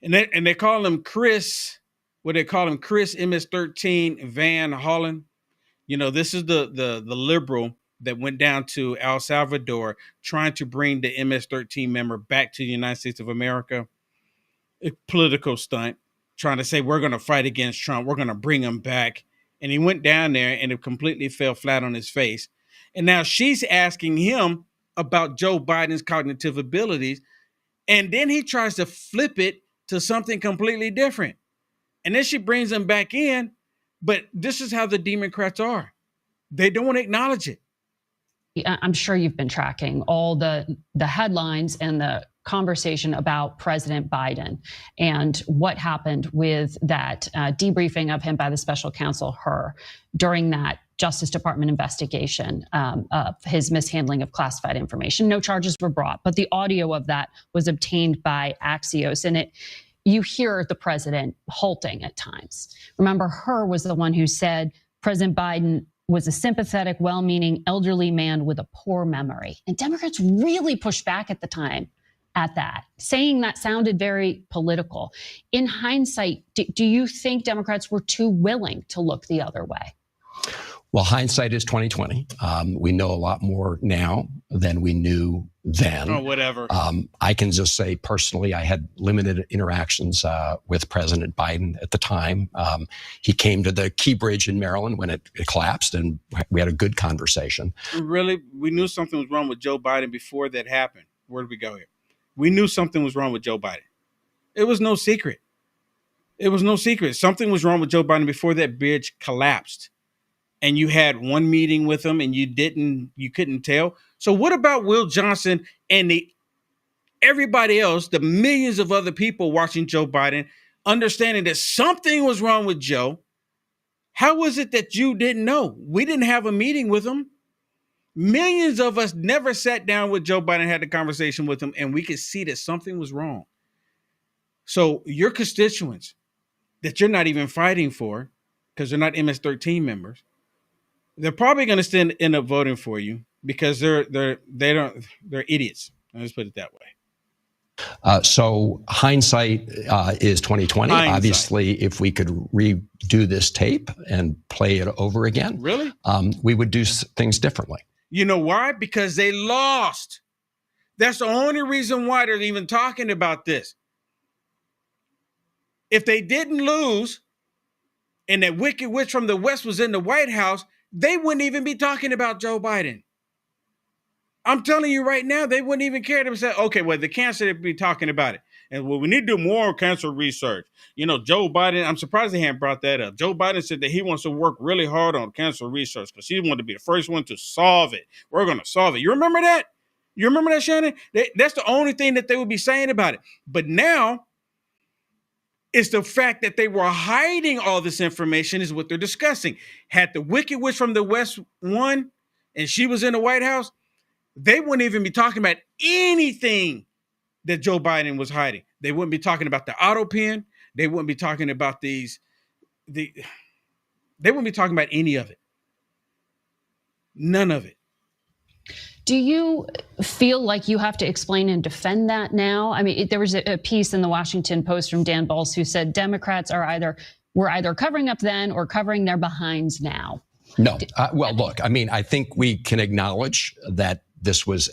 And they call him Chris. What they call him, Chris MS-13 Van Hollen. You know, this is the liberal that went down to El Salvador trying to bring the MS-13 member back to the United States of America. A political stunt, trying to say we're going to fight against Trump. We're going to bring him back. And he went down there and it completely fell flat on his face. And now she's asking him about Joe Biden's cognitive abilities. And then he tries to flip it to something completely different. And then she brings him back in. But this is how the Democrats are. They don't want to acknowledge it. I'm sure you've been tracking all the headlines and the conversation about President Biden and what happened with that debriefing of him by the special counsel Hur during that Justice Department investigation of his mishandling of classified information. No charges were brought, but the audio of that was obtained by Axios, and you hear the president halting at times. Remember, Hur was the one who said President Biden was a sympathetic, well-meaning elderly man with a poor memory. And Democrats really pushed back at the time at that, saying that sounded very political. In hindsight, do you think Democrats were too willing to look the other way? Well, hindsight is 2020. We know a lot more now than we knew then. Oh, whatever. I can just say personally, I had limited interactions with President Biden at the time. He came to the Key Bridge in Maryland when it collapsed, and we had a good conversation. Really, we knew something was wrong with Joe Biden before that happened. Where did we go here? We knew something was wrong with Joe Biden. It was no secret. It was no secret. Something was wrong with Joe Biden before that bridge collapsed. And you had one meeting with him and you couldn't tell. So what about Will Johnson and everybody else, the millions of other people watching Joe Biden, understanding that something was wrong with Joe? How was it that you didn't know? We didn't have a meeting with him. Millions of us never sat down with Joe Biden, had a conversation with him, and we could see that something was wrong. So your constituents that you're not even fighting for, because they're not MS-13 members, they're probably going to end up voting for you because they're idiots. Let's put it that way. So hindsight is 2020. Hindsight. Obviously, if we could redo this tape and play it over again, really, we would do things differently. You know why? Because they lost. That's the only reason why they're even talking about this. If they didn't lose and that wicked witch from the West was in the White House, they wouldn't even be talking about Joe Biden. I'm telling you right now, they wouldn't even care to say, okay, well, the cancer, they'd be talking about it. And well, we need to do more cancer research. You know, Joe Biden, I'm surprised they hadn't brought that up. Joe Biden said that he wants to work really hard on cancer research because he wanted to be the first one to solve it. We're going to solve it. You remember that? You remember that, Shannon? That's the only thing that they would be saying about it. But now, it's the fact that they were hiding all this information is what they're discussing. Had the wicked witch from the West won and she was in the White House, they wouldn't even be talking about anything that Joe Biden was hiding. They wouldn't be talking about the auto pen. They wouldn't be talking about they wouldn't be talking about any of it. None of it. Do you feel like you have to explain and defend that now? I mean, there was a piece in the Washington Post from Dan Bowles who said Democrats were either covering up then or covering their behinds now. No. Well, look, I mean, I think we can acknowledge that this was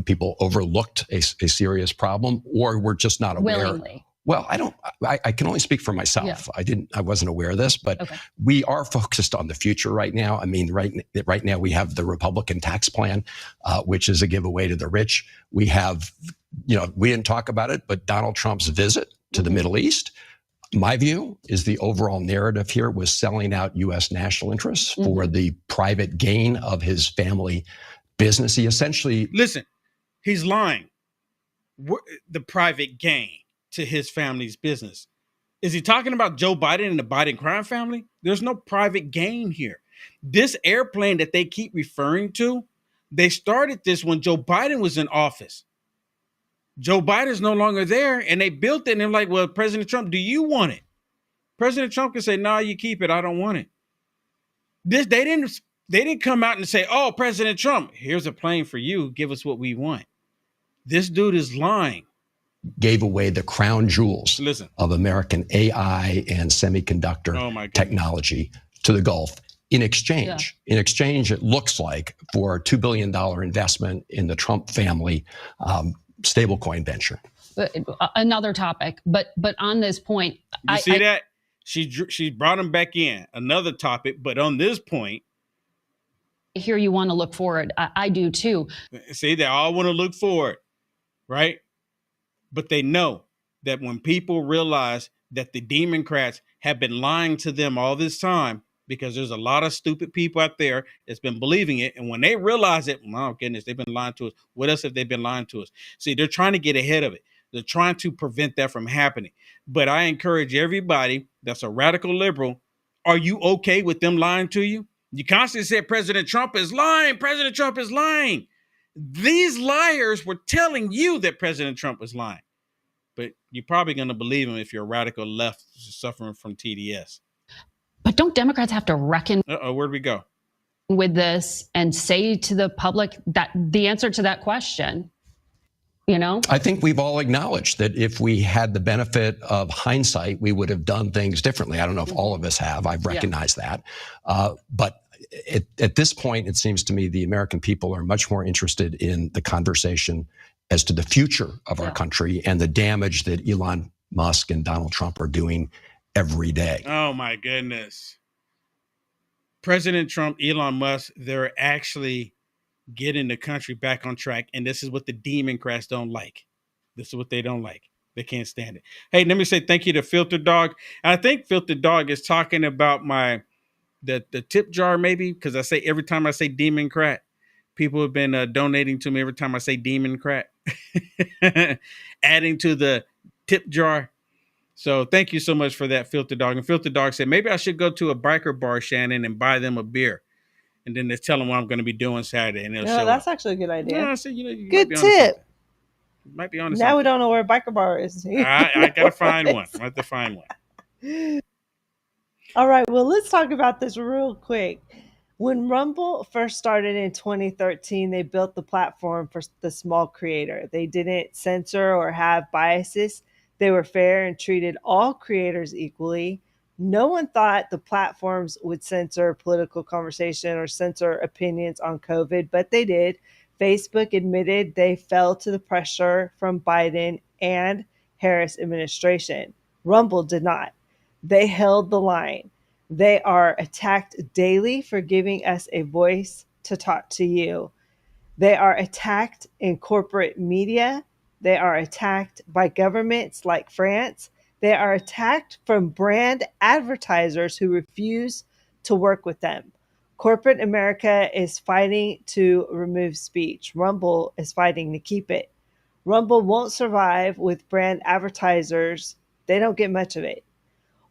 people overlooked a serious problem, or were just not aware. Willingly. Well, I can only speak for myself. Yeah. I wasn't aware of this, but okay. We are focused on the future right now. I mean, right now we have the Republican tax plan, which is a giveaway to the rich. We have, we didn't talk about it, but Donald Trump's visit to the Middle East. My view is the overall narrative here was selling out U.S. national interests for the private gain of his family business. He essentially... Listen, he's lying. The private gain to his family's business. Is he talking about Joe Biden and the Biden crime family? There's no private gain here. This airplane that they keep referring to, they started this when Joe Biden was in office. Joe Biden's no longer there, and they built it, and they're like, well, President Trump, do you want it? President Trump can say, no, you keep it. I don't want it. They didn't come out and say, oh, President Trump, here's a plane for you. Give us what we want. This dude is lying. Gave away the crown jewels of American AI and semiconductor technology to the Gulf. In exchange, it looks like for a $2 billion investment in the Trump family stablecoin venture. Another topic, but on this point, you see that she brought him back in. Another topic, but on this point, I hear you want to look forward. I do too. See, they all want to look forward, right? But they know that when people realize that the Democrats have been lying to them all this time, because there's a lot of stupid people out there that's been believing it. And when they realize it, oh goodness, they've been lying to us. What else have they been lying to us? See, they're trying to get ahead of it. They're trying to prevent that from happening. But I encourage everybody that's a radical liberal, are you okay with them lying to you? You constantly said President Trump is lying. President Trump is lying. These liars were telling you that President Trump was lying. But you're probably going to believe him if you're a radical left suffering from TDS. But don't Democrats have to reckon where'd we go with this and say to the public that the answer to that question, I think we've all acknowledged that if we had the benefit of hindsight, we would have done things differently. I don't know if all of us have. I've recognized that. But at this point, it seems to me the American people are much more interested in the conversation as to the future of our country and the damage that Elon Musk and Donald Trump are doing every day. Oh, my goodness. President Trump, Elon Musk, they're actually getting the country back on track. And this is what the Democrats don't like. This is what they don't like. They can't stand it. Hey, let me say thank you to Filter Dog. I think Filter Dog is talking about the tip jar, maybe, because I say every time I say Democrat, people have been donating to me every time I say Democrat, adding to the tip jar. So thank you so much for that, Filter Dog. And Filter Dog said, maybe I should go to a biker bar, Shannon, and buy them a beer. And then they tell them what I'm going to be doing Saturday. And they'll show that's up. actually a good idea. Yeah, I said, you good might be tip. Might be on Now we don't know where a biker bar is. I got to find one. I have to find one. All right. Well, let's talk about this real quick. When Rumble first started in 2013, they built the platform for the small creator. They didn't censor or have biases. They were fair and treated all creators equally. No one thought the platforms would censor political conversation or censor opinions on COVID, but they did. Facebook admitted they fell to the pressure from Biden and Harris administration. Rumble did not. They held the line. They are attacked daily for giving us a voice to talk to you. They are attacked in corporate media. They are attacked by governments like France. They are attacked from brand advertisers who refuse to work with them. Corporate America is fighting to remove speech. Rumble is fighting to keep it. Rumble won't survive with brand advertisers. They don't get much of it.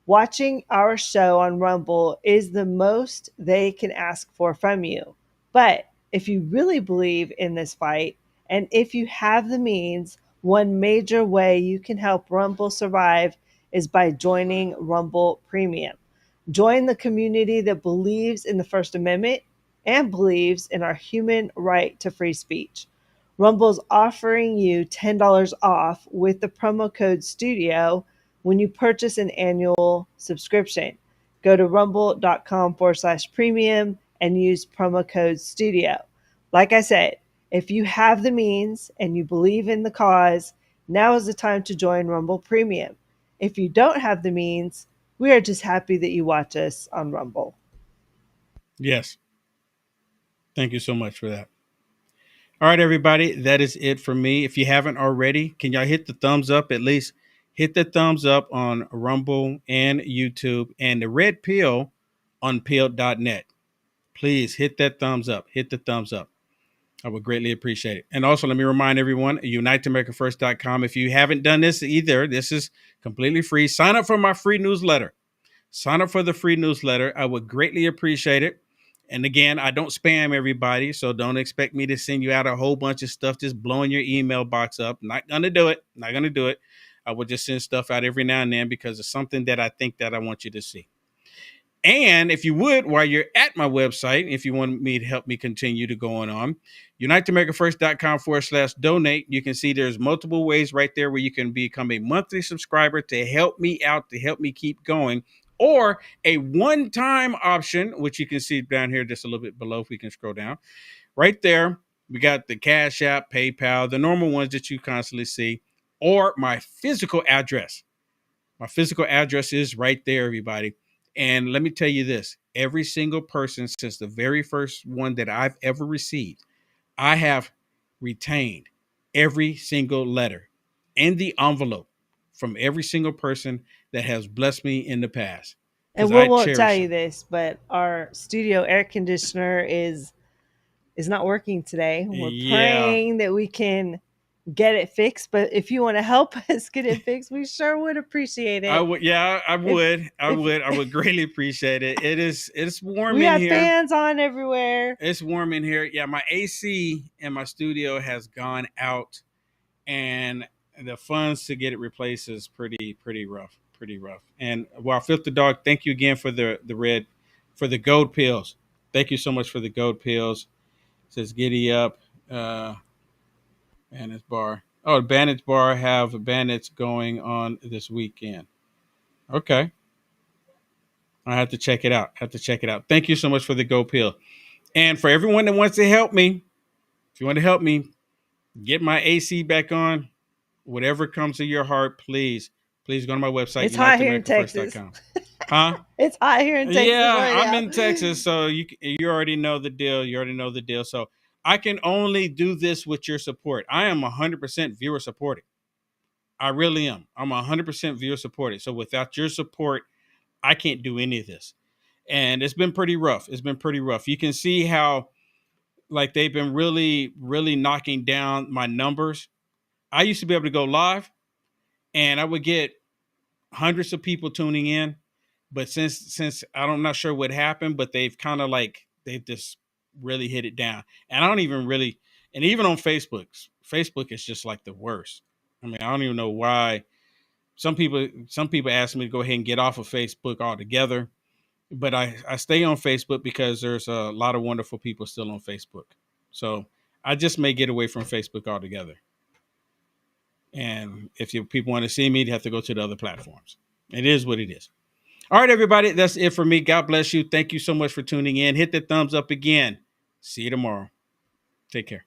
Watching our show on Rumble is the most they can ask for from you. But if you really believe in this fight, and if you have the means, one major way you can help Rumble survive is by joining Rumble Premium. Join the community that believes in the First Amendment, and believes in our human right to free speech. Rumble's offering you $10 off with the promo code STUDIO when you purchase an annual subscription. Go to rumble.com/premium and use promo code STUDIO. Like I said, if you have the means and you believe in the cause, now is the time to join Rumble Premium. If you don't have the means, we are just happy that you watch us on Rumble. Yes. Thank you so much for that. All right, everybody. That is it for me. If you haven't already, can y'all hit the thumbs up? At least hit the thumbs up on Rumble and YouTube and the red pill on pill.net. Please hit that thumbs up. Hit the thumbs up. I would greatly appreciate it. And also, let me remind everyone, uniteamericafirst.com. If you haven't done this either, this is completely free. Sign up for my free newsletter. Sign up for the free newsletter. I would greatly appreciate it. And again, I don't spam everybody, so don't expect me to send you out a whole bunch of stuff just blowing your email box up. Not going to do it. Not going to do it. I will just send stuff out every now and then because it's something that I think that I want you to see. And if you would, while you're at my website, if you want me to help me continue to go on, uniteamericafirst.com/donate. You can see there's multiple ways right there where you can become a monthly subscriber to help me out, to help me keep going, or a one-time option, which you can see down here just a little bit below if we can scroll down. Right there, we got the Cash App, PayPal, the normal ones that you constantly see, or my physical address. My physical address is right there, everybody. And let me tell you this, every single person since the very first one that I've ever received, I have retained every single letter and the envelope from every single person that has blessed me in the past. And we won't tell you this, but our studio air conditioner is not working today. We're praying that we can get it fixed, but if you want to help us get it fixed, we sure would appreciate it. I would greatly appreciate it. It's warm we in have here. fans on everywhere. It's warm in here. Yeah, my AC in my studio has gone out, and the funds to get it replaced is pretty rough. And while Filth the Dog, thank you again for the gold pills. Thank you so much for the gold pills. It says giddy up. Bandits Bar. Oh, Bandits Bar have bandits going on this weekend. Okay. I have to check it out. Thank you so much for the Go Pill. And for everyone that wants to help me, if you want to help me get my AC back on, whatever comes to your heart, please go to my website. It's hot here in Texas. Huh? It's hot here in Texas. Yeah, right I'm now. in Texas, so you already know the deal. So I can only do this with your support. I am 100% viewer supported. I really am. I'm 100% viewer supported. So without your support, I can't do any of this. And it's been pretty rough. You can see how like they've been really, really knocking down my numbers. I used to be able to go live and I would get hundreds of people tuning in. But since I'm not sure what happened, but they've kind of they've just really hit it down. And I don't even really, and even on Facebook is just like the worst. I mean, I don't even know why. Some people ask me to go ahead and get off of Facebook altogether, but I stay on Facebook because there's a lot of wonderful people still on Facebook. So I just may get away from Facebook altogether. And if people want to see me, they have to go to the other platforms. It is what it is. All right, everybody, that's it for me. God bless you. Thank you so much for tuning in. Hit the thumbs up again. See you tomorrow. Take care.